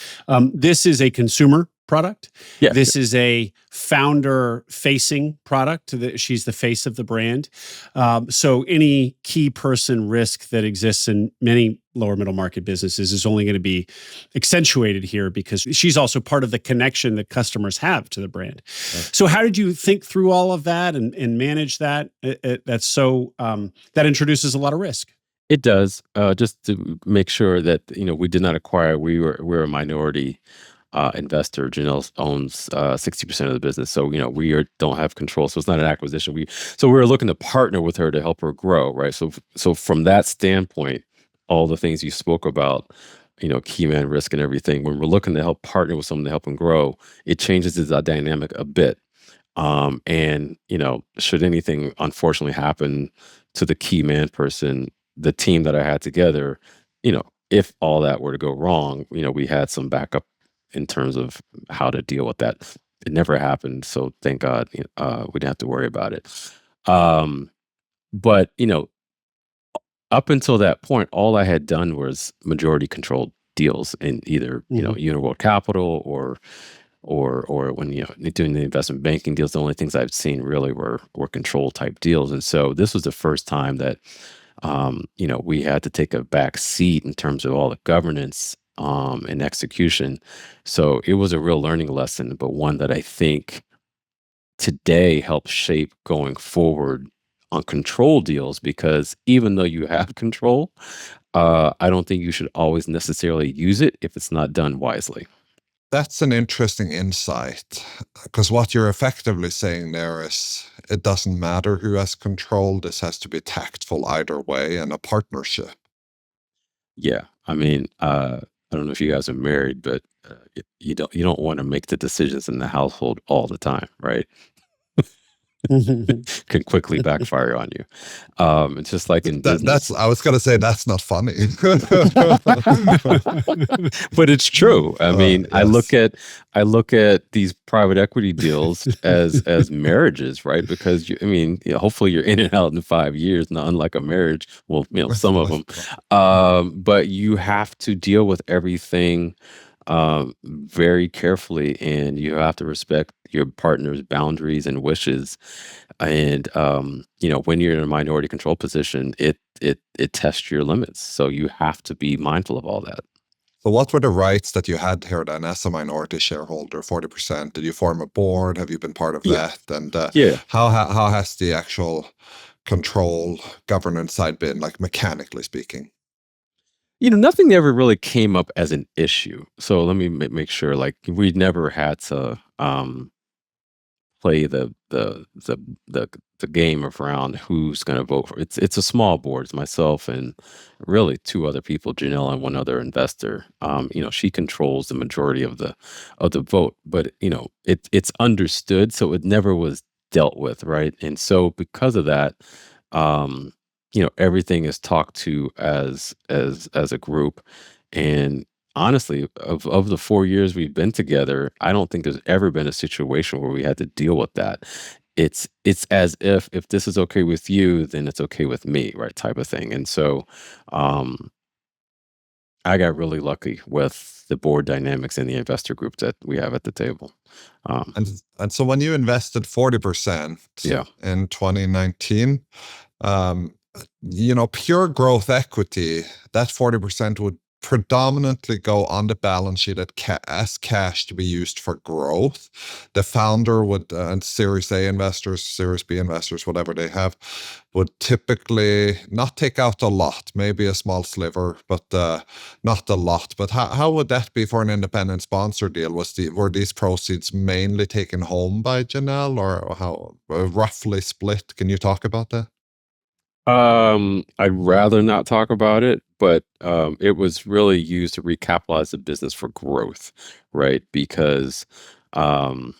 This is a consumer product. Yeah. This is a founder-facing product. She's the face of the brand. So any key person risk that exists in many lower middle market businesses is only going to be accentuated here because she's also part of the connection that customers have to the brand. Right. So how did you think through all of that and manage that? That introduces a lot of risk. It does. Just to make sure that we did not acquire. We're a minority investor. Janelle owns 60% of the business, so don't have control. So it's not an acquisition. We were looking to partner with her to help her grow, right? So from that standpoint, all the things you spoke about, key man risk and everything. When we're looking to help partner with someone to help them grow, it changes the dynamic a bit. And should anything unfortunately happen to the key man person, the team that I had together, if all that were to go wrong, we had some backup in terms of how to deal with that. It never happened, so thank God we didn't have to worry about it. But up until that point, all I had done was majority controlled deals in either Uniworld Capital or when doing the investment banking deals. The only things I've seen really were control type deals, and so this was the first time that we had to take a back seat in terms of all the governance and execution. So it was a real learning lesson, but one that I think today helps shape going forward on control deals, because even though you have control, I don't think you should always necessarily use it if it's not done wisely. That's an interesting insight, because what you're effectively saying there is it doesn't matter who has control. This has to be tactful either way and a partnership. Yeah, I mean, I don't know if you guys are married, but you don't want to make the decisions in the household all the time, right? Can quickly backfire on you. It's just like in business. I was gonna say that's not funny. But it's true. I mean, Yes. I look at these private equity deals as marriages, right? Because hopefully you're in and out in 5 years, not unlike a marriage. Well, some of them. But you have to deal with everything very carefully, and you have to respect your partner's boundaries and wishes. And when you're in a minority control position, it tests your limits. So you have to be mindful of all that. So what were the rights that you had here then as a minority shareholder, 40%? Did you form a board? Have you been part of Yeah. that? And Yeah. how has the actual control governance side been, like mechanically speaking? Nothing ever really came up as an issue. So let me make sure, like, we never had to play the game around who's going to vote for. It's a small board. It's myself and really two other people, Janelle and one other investor. She controls the majority of the vote, but it's understood, so it never was dealt with, right? And so because of that, everything is talked to as a group. And honestly, of the 4 years we've been together, I don't think there's ever been a situation where we had to deal with that. It's as if this is okay with you, then it's okay with me, right? Type of thing. And so I got really lucky with the board dynamics and the investor group that we have at the table. And so when you invested 40% Yeah. in 2019, pure growth equity, that 40% would predominantly go on the balance sheet as cash to be used for growth. The founder would, and Series A investors, Series B investors, whatever they have, would typically not take out a lot, maybe a small sliver, but not a lot. But how would that be for an independent sponsor deal? Were these proceeds mainly taken home by Janelle, or how roughly split? Can you talk about that? I'd rather not talk about it, but it was really used to recapitalize the business for growth, right? Because um,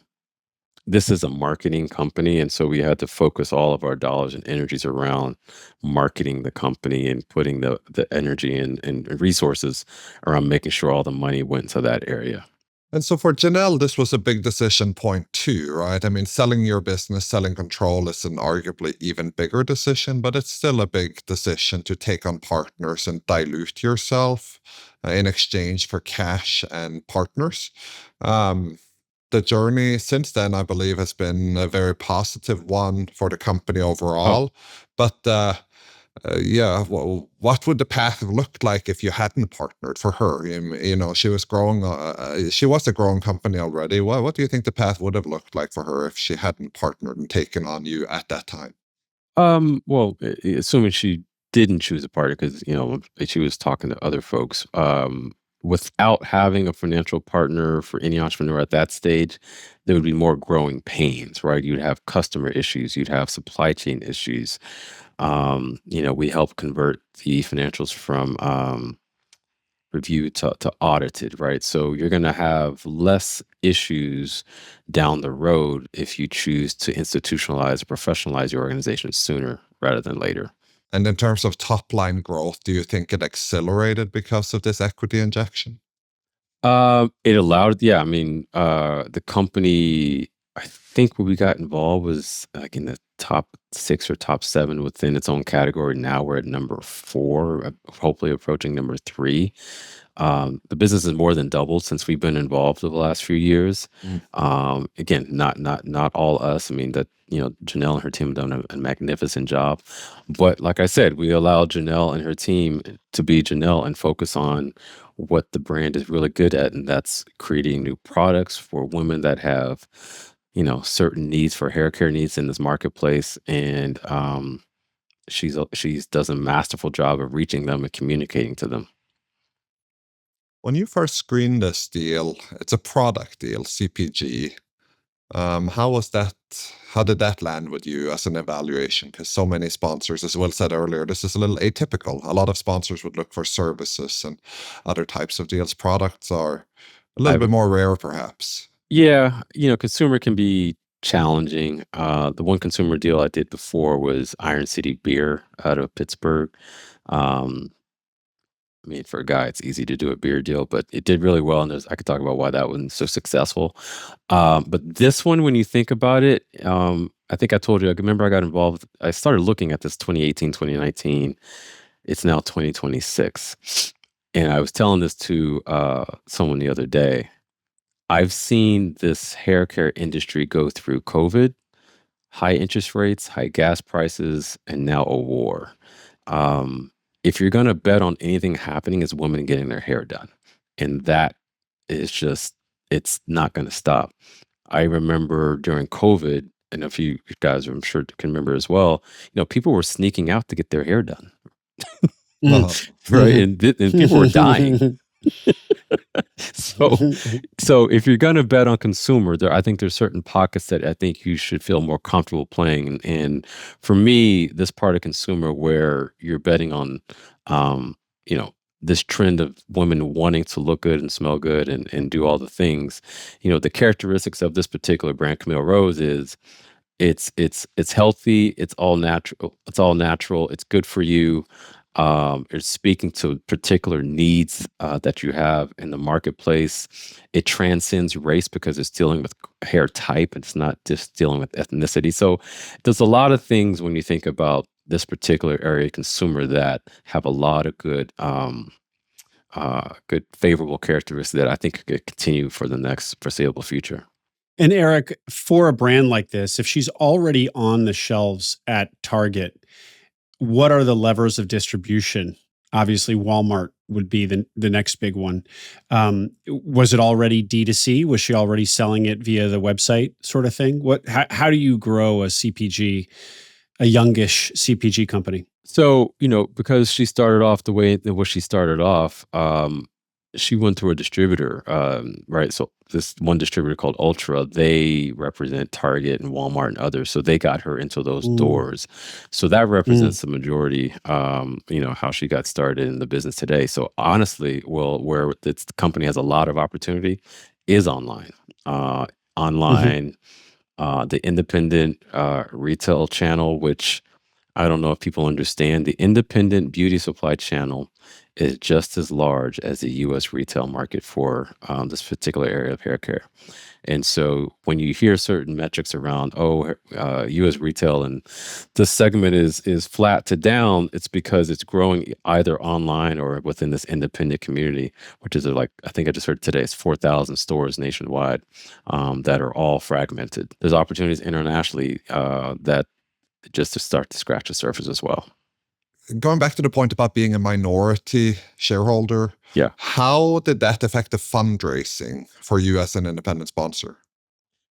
this is a marketing company, and so we had to focus all of our dollars and energies around marketing the company and putting the energy and resources around making sure all the money went to that area. And so for Janelle, this was a big decision point too, right? I mean, selling your business, selling control is an arguably even bigger decision, but it's still a big decision to take on partners and dilute yourself in exchange for cash and partners. Um, the journey since then, I believe, has been a very positive one for the company Oh, overall. But yeah, well, what would the path have looked like if you hadn't partnered for her? You know, she was growing. She was a growing company already. What do you think the path would have looked like for her if she hadn't partnered and taken on you at that time? Well, assuming she didn't choose a partner, because she was talking to other folks. Without having a financial partner for any entrepreneur at that stage, there would be more growing pains, right? You'd have customer issues, you'd have supply chain issues. We help convert the financials from reviewed to audited, right? So you're going to have less issues down the road if you choose to institutionalize or professionalize your organization sooner rather than later. And in terms of top line growth, do you think it accelerated because of this equity injection? It allowed, yeah, I mean, the company, I think when we got involved was like in the top 6 or top 7 within its own category. Now we're at number 4, hopefully approaching number 3. The business has more than doubled since we've been involved over the last few years. Mm. Again, not all us. I mean, that Janelle and her team have done a magnificent job. But like I said, we allowed Janelle and her team to be Janelle and focus on what the brand is really good at, and that's creating new products for women that have certain needs for hair care needs in this marketplace. And she's does a masterful job of reaching them and communicating to them. When you first screened this deal, it's a product deal, CPG. How was that? How did that land with you as an evaluation? Because so many sponsors, as Will said earlier, this is a little atypical. A lot of sponsors would look for services and other types of deals. Products are a little I bit more rare, perhaps. Yeah, consumer can be challenging. The one consumer deal I did before was Iron City Beer out of Pittsburgh. Um, I mean, for a guy, it's easy to do a beer deal, but it did really well, and I could talk about why that wasn't so successful. But this one, when you think about it, I think I told you, I remember I got involved. I started looking at this 2018, 2019. It's now 2026. And I was telling this to someone the other day. I've seen this hair care industry go through COVID, high interest rates, high gas prices, and now a war. Um, if you're going to bet on anything happening, it's women getting their hair done. And that is just, it's not going to stop. I remember during COVID, and if you guys, I'm sure, can remember as well, people were sneaking out to get their hair done, Uh, right? And people were dying. So, so if you're going to bet on consumer, I think there's certain pockets that I think you should feel more comfortable playing. And for me, this part of consumer where you're betting on, you know, this trend of women wanting to look good and smell good and do all the things, the characteristics of this particular brand, Camille Rose, is it's healthy, it's all natural, it's good for you. It's speaking to particular needs that you have in the marketplace. It transcends race because it's dealing with hair type. It's not just dealing with ethnicity. So there's a lot of things when you think about this particular area of consumer that have a lot of good favorable characteristics that I think could continue for the next foreseeable future. And Erik, for a brand like this, if she's already on the shelves at Target, what are the levers of distribution? Obviously, Walmart would be the next big one. Was it already D2C? Was she already selling it via the website, sort of thing? How do you grow a CPG, a youngish CPG company? So, because she started off the way that she started off, she went through a distributor, right? So this one distributor called Ultra, they represent Target and Walmart and others. So they got her into those doors. So that represents the majority, how she got started in the business today. So honestly, well, where the company has a lot of opportunity is online. Online, the independent retail channel, which I don't know if people understand. The independent beauty supply channel is just as large as the U.S. retail market for this particular area of hair care. And so when you hear certain metrics around, U.S. retail and this segment is flat to down, it's because it's growing either online or within this independent community, which is like, I think I just heard today, it's 4,000 stores nationwide that are all fragmented. There's opportunities internationally that just to start to scratch the surface as well. Going back to the point about being a minority shareholder, Yeah. how did that affect the fundraising for you as an independent sponsor?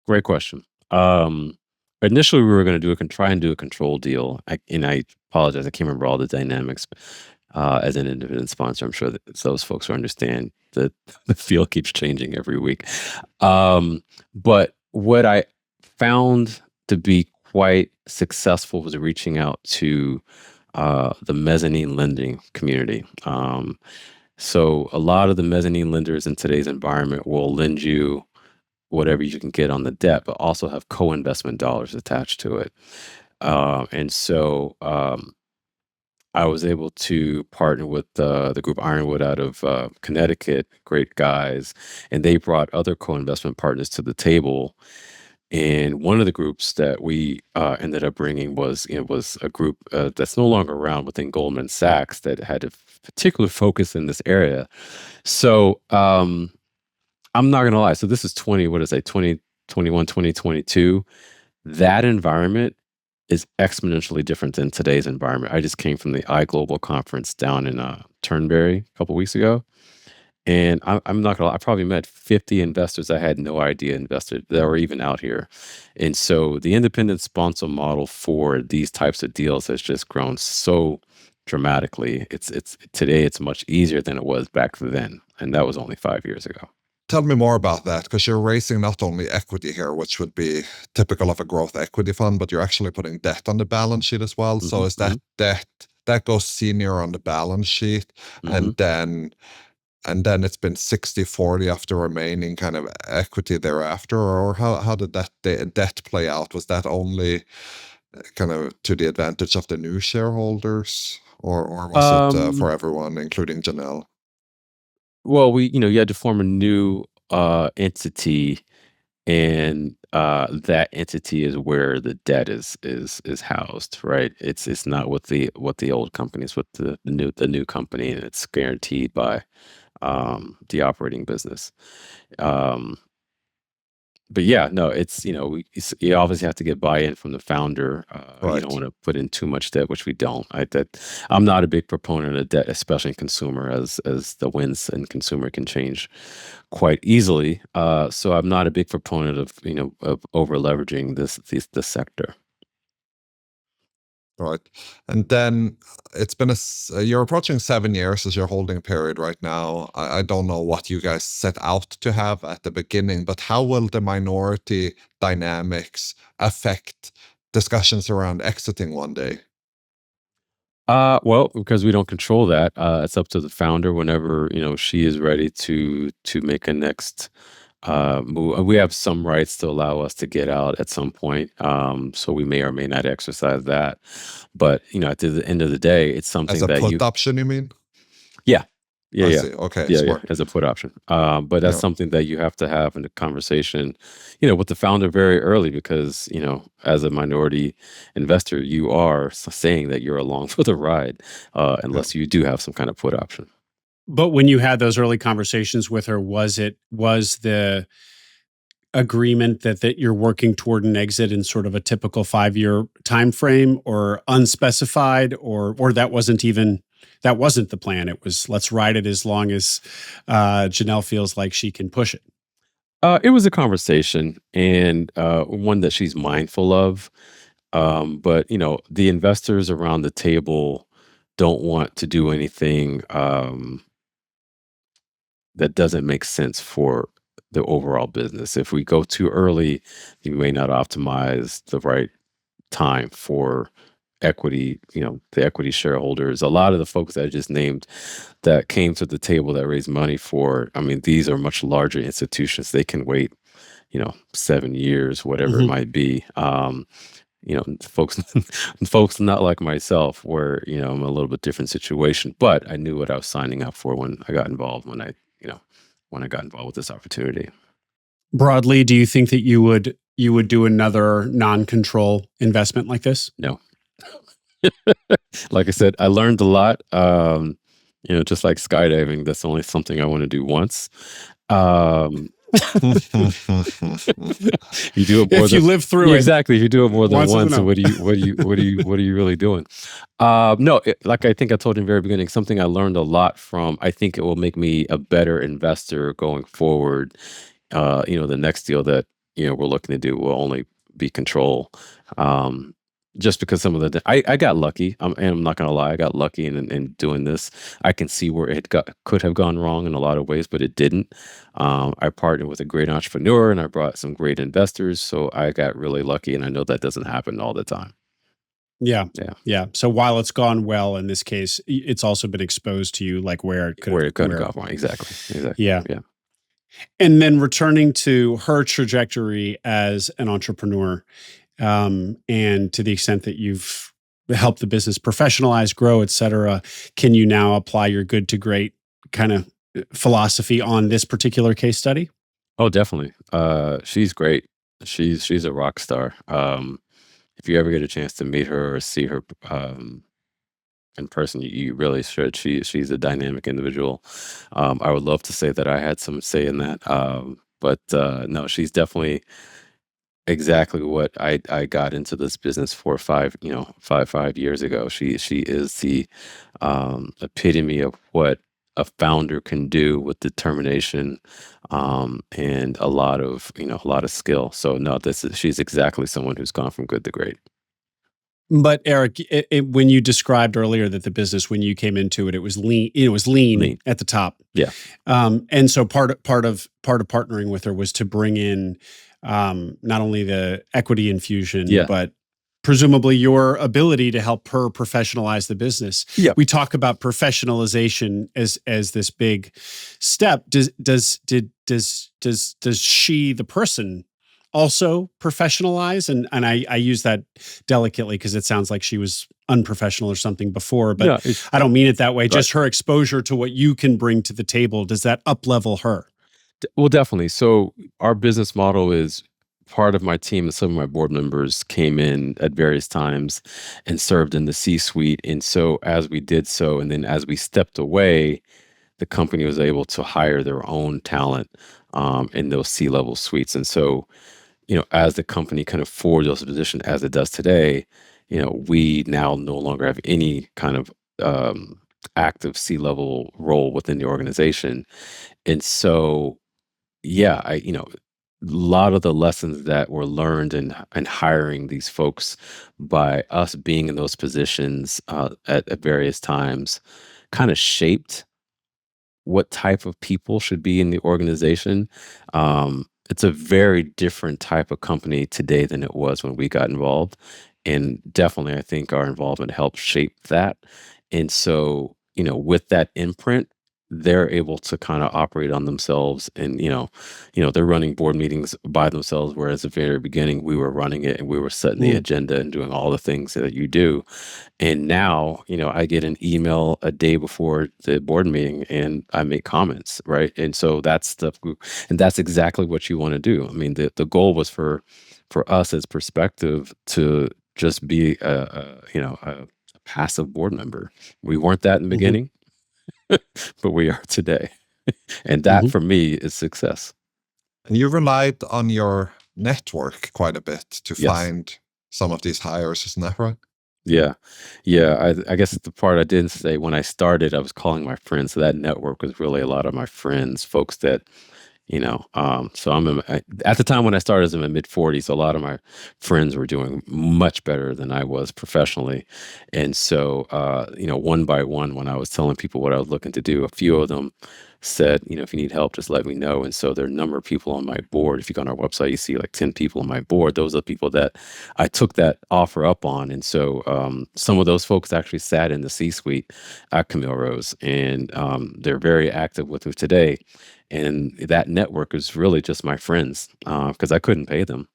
Great question. Initially, we were going to try and do a control deal. And I apologize, I can't remember all the dynamics. As an independent sponsor, I'm sure that those folks will understand that the field keeps changing every week. But what I found to be quite successful was reaching out to the mezzanine lending community. So a lot of the mezzanine lenders in today's environment will lend you whatever you can get on the debt, but also have co-investment dollars attached to it. And so I was able to partner with the group Ironwood out of Connecticut, great guys, and they brought other co-investment partners to the table. And one of the groups that we ended up bringing was a group that's no longer around within Goldman Sachs that had a particular focus in this area. So I'm not gonna lie. So this is 2021, 2022. That environment is exponentially different than today's environment. I just came from the iGlobal conference down in Turnberry a couple weeks ago. And I'm not gonna lie, I probably met 50 investors I had no idea invested that were even out here. And so the independent sponsor model for these types of deals has just grown so dramatically. It's today it's much easier than it was back then. And that was only 5 years ago. Tell me more about that, because you're raising not only equity here, which would be typical of a growth equity fund, but you're actually putting debt on the balance sheet as well. So is that debt that goes senior on the balance sheet, and then it's been 60-40 of the remaining kind of equity thereafter, or how did that debt play out? Was that only kind of to the advantage of the new shareholders, or was it for everyone, including Janelle? Well, you had to form a new entity, and that entity is where the debt is housed, right? It's not with the old company, it's with the new company, and it's guaranteed by the operating business. But yeah, no, you obviously have to get buy-in from the founder. You Right. don't want to put in too much debt, which we don't. I'm not a big proponent of debt, especially in consumer, as the winds in consumer can change quite easily. So I'm not a big proponent of over leveraging this sector. Right. And then it's been you're approaching 7 years as your holding period right now. I don't know what you guys set out to have at the beginning, but how will the minority dynamics affect discussions around exiting one day? Well, because we don't control that, it's up to the founder whenever she is ready to make a next move. We have some rights to allow us to get out at some point, so we may or may not exercise that. But at the end of the day, it's something As a that put option, you mean? yeah, I yeah, see. Okay, yeah, smart. as a put option. But that's Yeah. something that you have to have in a conversation, with the founder very early, because as a minority investor, you are saying that you're along for the ride, unless you do have some kind of put option. But when you had those early conversations with her, was the agreement that you're working toward an exit in sort of a typical 5-year time frame, or unspecified, or that wasn't the plan? It was, let's ride it as long as Janelle feels like she can push it. It was a conversation, and one that she's mindful of. But the investors around the table don't want to do anything that doesn't make sense for the overall business. If we go too early, you may not optimize the right time for equity, the equity shareholders. A lot of the folks that I just named that came to the table that raised money for, I mean, these are much larger institutions. They can wait, 7 years, whatever it might be. folks folks not like myself, where I'm a little bit different situation, but I knew what I was signing up for when I got involved, when I got involved with this opportunity. Broadly, do you think that you would do another non-control investment like this? No. Like I said, I learned a lot. Just like skydiving, that's only something I want to do once. Um, you do it more If you than live through yeah, it, exactly. If you do it more than once is once, so enough. what are you really doing? No, like I think I told you in the very beginning, something I learned a lot from. I think it will make me a better investor going forward. The next deal that we're looking to do will only be control. Um, just because some of I got lucky. And I'm not gonna lie, I got lucky in doing this. I can see where could have gone wrong in a lot of ways, but it didn't. I partnered with a great entrepreneur, and I brought some great investors, so I got really lucky. And I know that doesn't happen all the time. Yeah. Yeah, Yeah. So while it's gone well in this case, it's also been exposed to you like where it could where have it could have gone wrong. Exactly. yeah. Yeah. And then returning to her trajectory as an entrepreneur, and to the extent that you've helped the business professionalize, grow, et cetera, can you now apply your good to great kind of philosophy on this particular case study? Oh, definitely. She's great. She's a rock star. If you ever get a chance to meet her or see her in person, you really should. She's a dynamic individual. I would love to say that I had some say in that, but no, she's definitely exactly what I got into this business 5 years ago. She is the epitome of what a founder can do with determination, and a lot of skill. So no, she's exactly someone who's gone from good to great. But Eric, when you described earlier that the business, when you came into it, it was lean. It was lean Lean. at the top, Yeah. and so part of partnering with her was to bring in not only the equity infusion, Yeah. but presumably your ability to help her professionalize the business. Yeah. We talk about professionalization as this big step. Does she, the person, also professionalize? And I use that delicately because it sounds like she was unprofessional or something before, but Yeah. I don't mean it that way. Right. Just her exposure to what you can bring to the table, does that up level her? Well, definitely. So our business model is part of my team and some of my board members came in at various times and served in the C-suite. And so as we did so, and then as we stepped away, the company was able to hire their own talent in those C-level suites. And so, as the company kind of forged those positions as it does today, we now no longer have any kind of active C-level role within the organization. And so, yeah, a lot of the lessons that were learned in hiring these folks by us being in those positions at various times kind of shaped what type of people should be in the organization. It's a very different type of company today than it was when we got involved. And definitely, I think our involvement helped shape that. And so, with that imprint, they're able to kind of operate on themselves and, they're running board meetings by themselves, whereas at the very beginning, we were running it and we were setting the Mm. agenda and doing all the things that you do. And now, I get an email a day before the board meeting and I make comments, right? And so and that's exactly what you want to do. I mean, the goal was for us as perspective to just be a passive board member. We weren't that in the Mhm. beginning, but we are today. And that Mhm. for me is success. And you relied on your network quite a bit to Yes. find some of these hires, isn't that right? Yeah. Yeah. I guess the part I didn't say when I started, I was calling my friends. So that network was really a lot of my friends, folks that, so at the time when I started, I was in my mid 40s. So a lot of my friends were doing much better than I was professionally. And so, one by one, when I was telling people what I was looking to do, a few of them said, if you need help, just let me know. And so there are a number of people on my board. If you go on our website, you see like 10 people on my board. Those are the people that I took that offer up on. And so some of those folks actually sat in the C-suite at Camille Rose, and they're very active with me today. And that network is really just my friends because I couldn't pay them.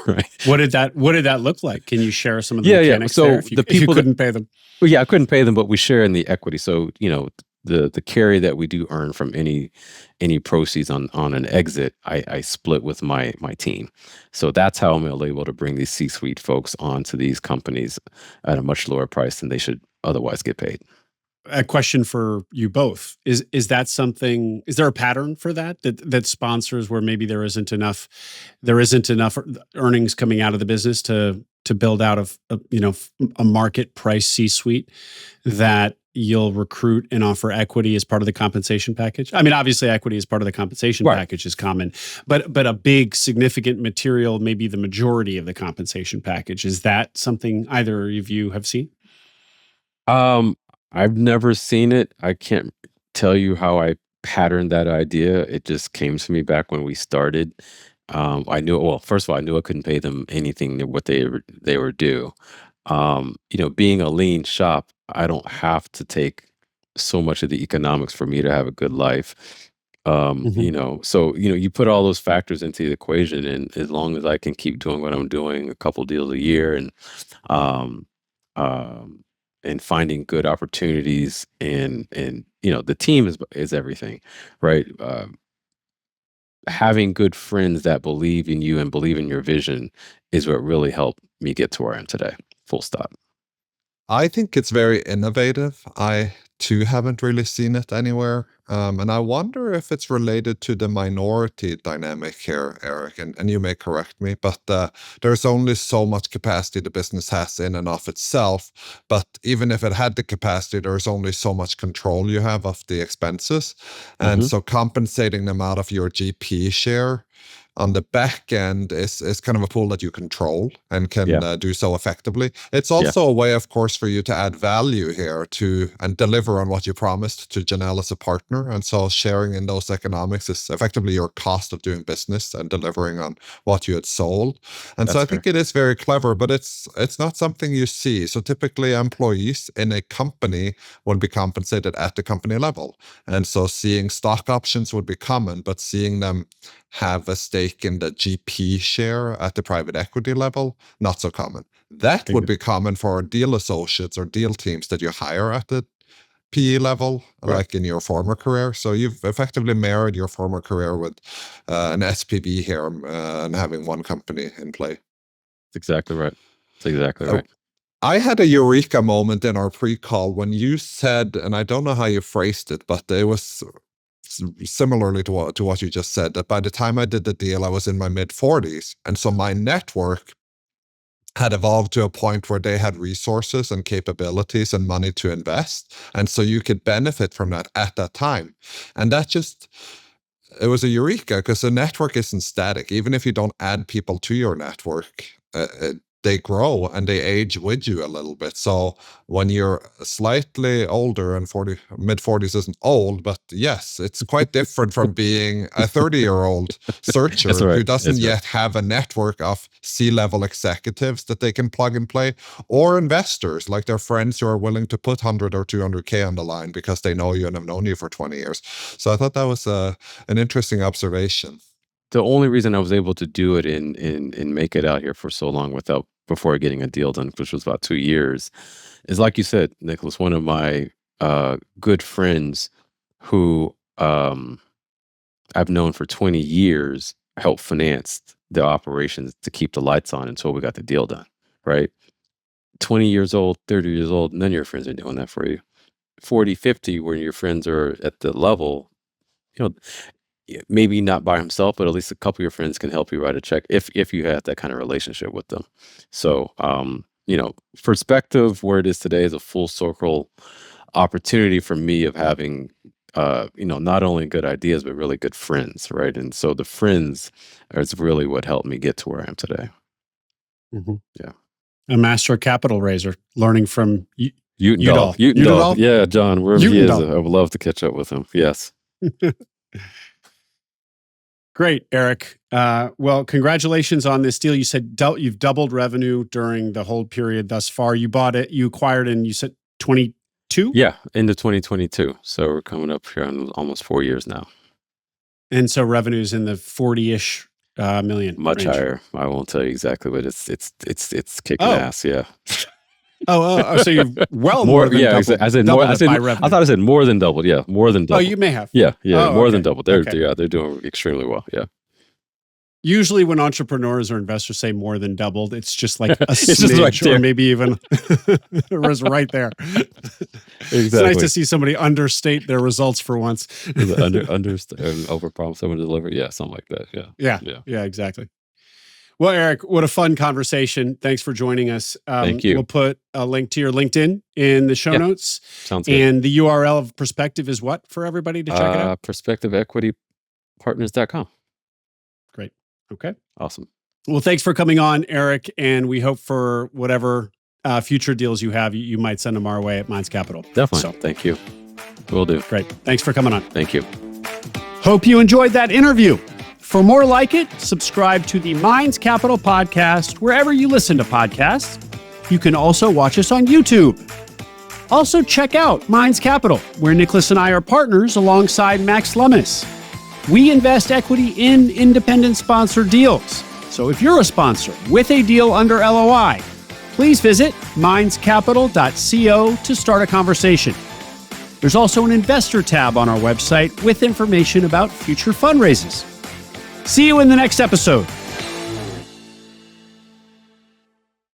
right? What did that look like? Can you share some of the Yeah, yeah. mechanics So there if the you people that, couldn't pay them? well, yeah, I couldn't pay them, but we share in the equity. So, the carry that we do earn from any proceeds on an exit, I split with my team. So that's how I'm able to bring these C-suite folks onto these companies at a much lower price than they should otherwise get paid. A question for you both. Is that something, is there a pattern for that sponsors where maybe there isn't enough earnings coming out of the business to build out of a market price C-suite, that you'll recruit and offer equity as part of the compensation package? I mean, obviously equity as part of the compensation Right. package is common, but a big significant material, maybe the majority of the compensation package, is that something either of you have seen? Um, I've never seen it. I can't tell you how I patterned that idea. It just came to me back when we started. I knew, well, first of all, I knew I couldn't pay them anything that what they were due. Being a lean shop, I don't have to take so much of the economics for me to have a good life. Mhm. So you put all those factors into the equation, and as long as I can keep doing what I'm doing, a couple deals a year, um, um, and finding good opportunities, and the team is everything, right? Having good friends that believe in you and believe in your vision is what really helped me get to where I am today. Full stop. I think it's very innovative. I too haven't really seen it anywhere. And I wonder if it's related to the minority dynamic here, Eric, and you may correct me, but there's only so much capacity the business has in and of itself. But even if it had the capacity, there's only so much control you have of the expenses. And Hmm. so compensating them out of your GP share on the back end is kind of a pool that you control and can Yeah, do so effectively. It's yeah, also a way, of course, for you to add value here and deliver on what you promised to Janelle as a partner. And so sharing in those economics is effectively your cost of doing business and delivering on what you had sold. And so that's I fair. think it is very clever, but it's not something you see. So typically employees in a company will be compensated at the company level. And so seeing stock options would be common, but seeing them have a stake in the GP share at the private equity level, not so common. That would be common for deal associates or deal teams that you hire at the PE level, Right. like in your former career. So you've effectively married your former career with an SPV here and having one company in play. That's exactly right. That's exactly Uh, right. I had a eureka moment in our pre-call when you said, and I don't know how you phrased it, but it was similarly to what you just said, that by the time I did the deal, I was in my mid 40s. And so my network had evolved to a point where they had resources and capabilities and money to invest. And so you could benefit from that at that time. And it was a eureka because the network isn't static. Even if you don't add people to your network, they grow and they age with you a little bit. So when you're slightly older, and mid 40s isn't old, but yes, it's quite different from being a 30-year-old That's searcher who right. doesn't That's right. yet have a network of C-level executives that they can plug and play, or investors like their friends who are willing to put 100 or 200K on the line because they know you and have known you for 20 years. So I thought that was an interesting observation. The only reason I was able to do it and make it out here for so long before getting a deal done, which was about 2 years, is like you said, Nicholas, one of my good friends who I've known for 20 years helped finance the operations to keep the lights on until we got the deal done, right? 20 years old, 30 years old, none of your friends are doing that for you. 40, 50, when your friends are at the level, you know, maybe not by himself, but at least a couple of your friends can help you write a check if you have that kind of relationship with them. So, perspective where it is today is a full circle opportunity for me of having, not only good ideas but really good friends, right? And so the friends is really what helped me get to where I am today. Mhm. Yeah. A master capital raiser, learning from Utendahl, Udall. Utendahl, Udall? yeah, John, wherever he is, Udall. I would love to catch up with him. Yes. Great, Eric. Well, congratulations on this deal. You said you've doubled revenue during the whole period thus far. You bought it, you acquired, and you said 22? Yeah, into 2022. So we're coming up here on almost 4 years now. And so revenue's in the 40-ish million? Much range? higher. I won't tell you exactly, but it's kicking ass. Yeah. So you've more than doubled. I said more. I thought I said more than doubled. Yeah, more than doubled. Oh, you may have. Yeah, more than okay. doubled. They're doing extremely well. Yeah. Usually when entrepreneurs or investors say more than doubled, it's just like a It's just smidge right there. or maybe even it was right there. It's nice to see somebody understate their results for once. Overpromise, someone deliver. Yeah, something like that. Yeah, exactly. Well, Erik, what a fun conversation. Thanks for joining us. Thank you. We'll put a link to your LinkedIn in the show notes. Sounds good. And the URL of Perspective is what for everybody to check it out? PerspectiveEquityPartners.com. Great. Okay. Awesome. Well, thanks for coming on, Erik. And we hope for whatever future deals you have, you might send them our way at Minds Capital. Definitely. So, thank you. Will do. Great. Thanks for coming on. Thank you. Hope you enjoyed that interview. For more like it, subscribe to the Minds Capital podcast wherever you listen to podcasts. You can also watch us on YouTube. Also, check out Minds Capital, where Nicholas and I are partners alongside Max Lummis. We invest equity in independent sponsored deals. So if you're a sponsor with a deal under LOI, please visit mindscapital.co to start a conversation. There's also an investor tab on our website with information about future fundraisers. See you in the next episode.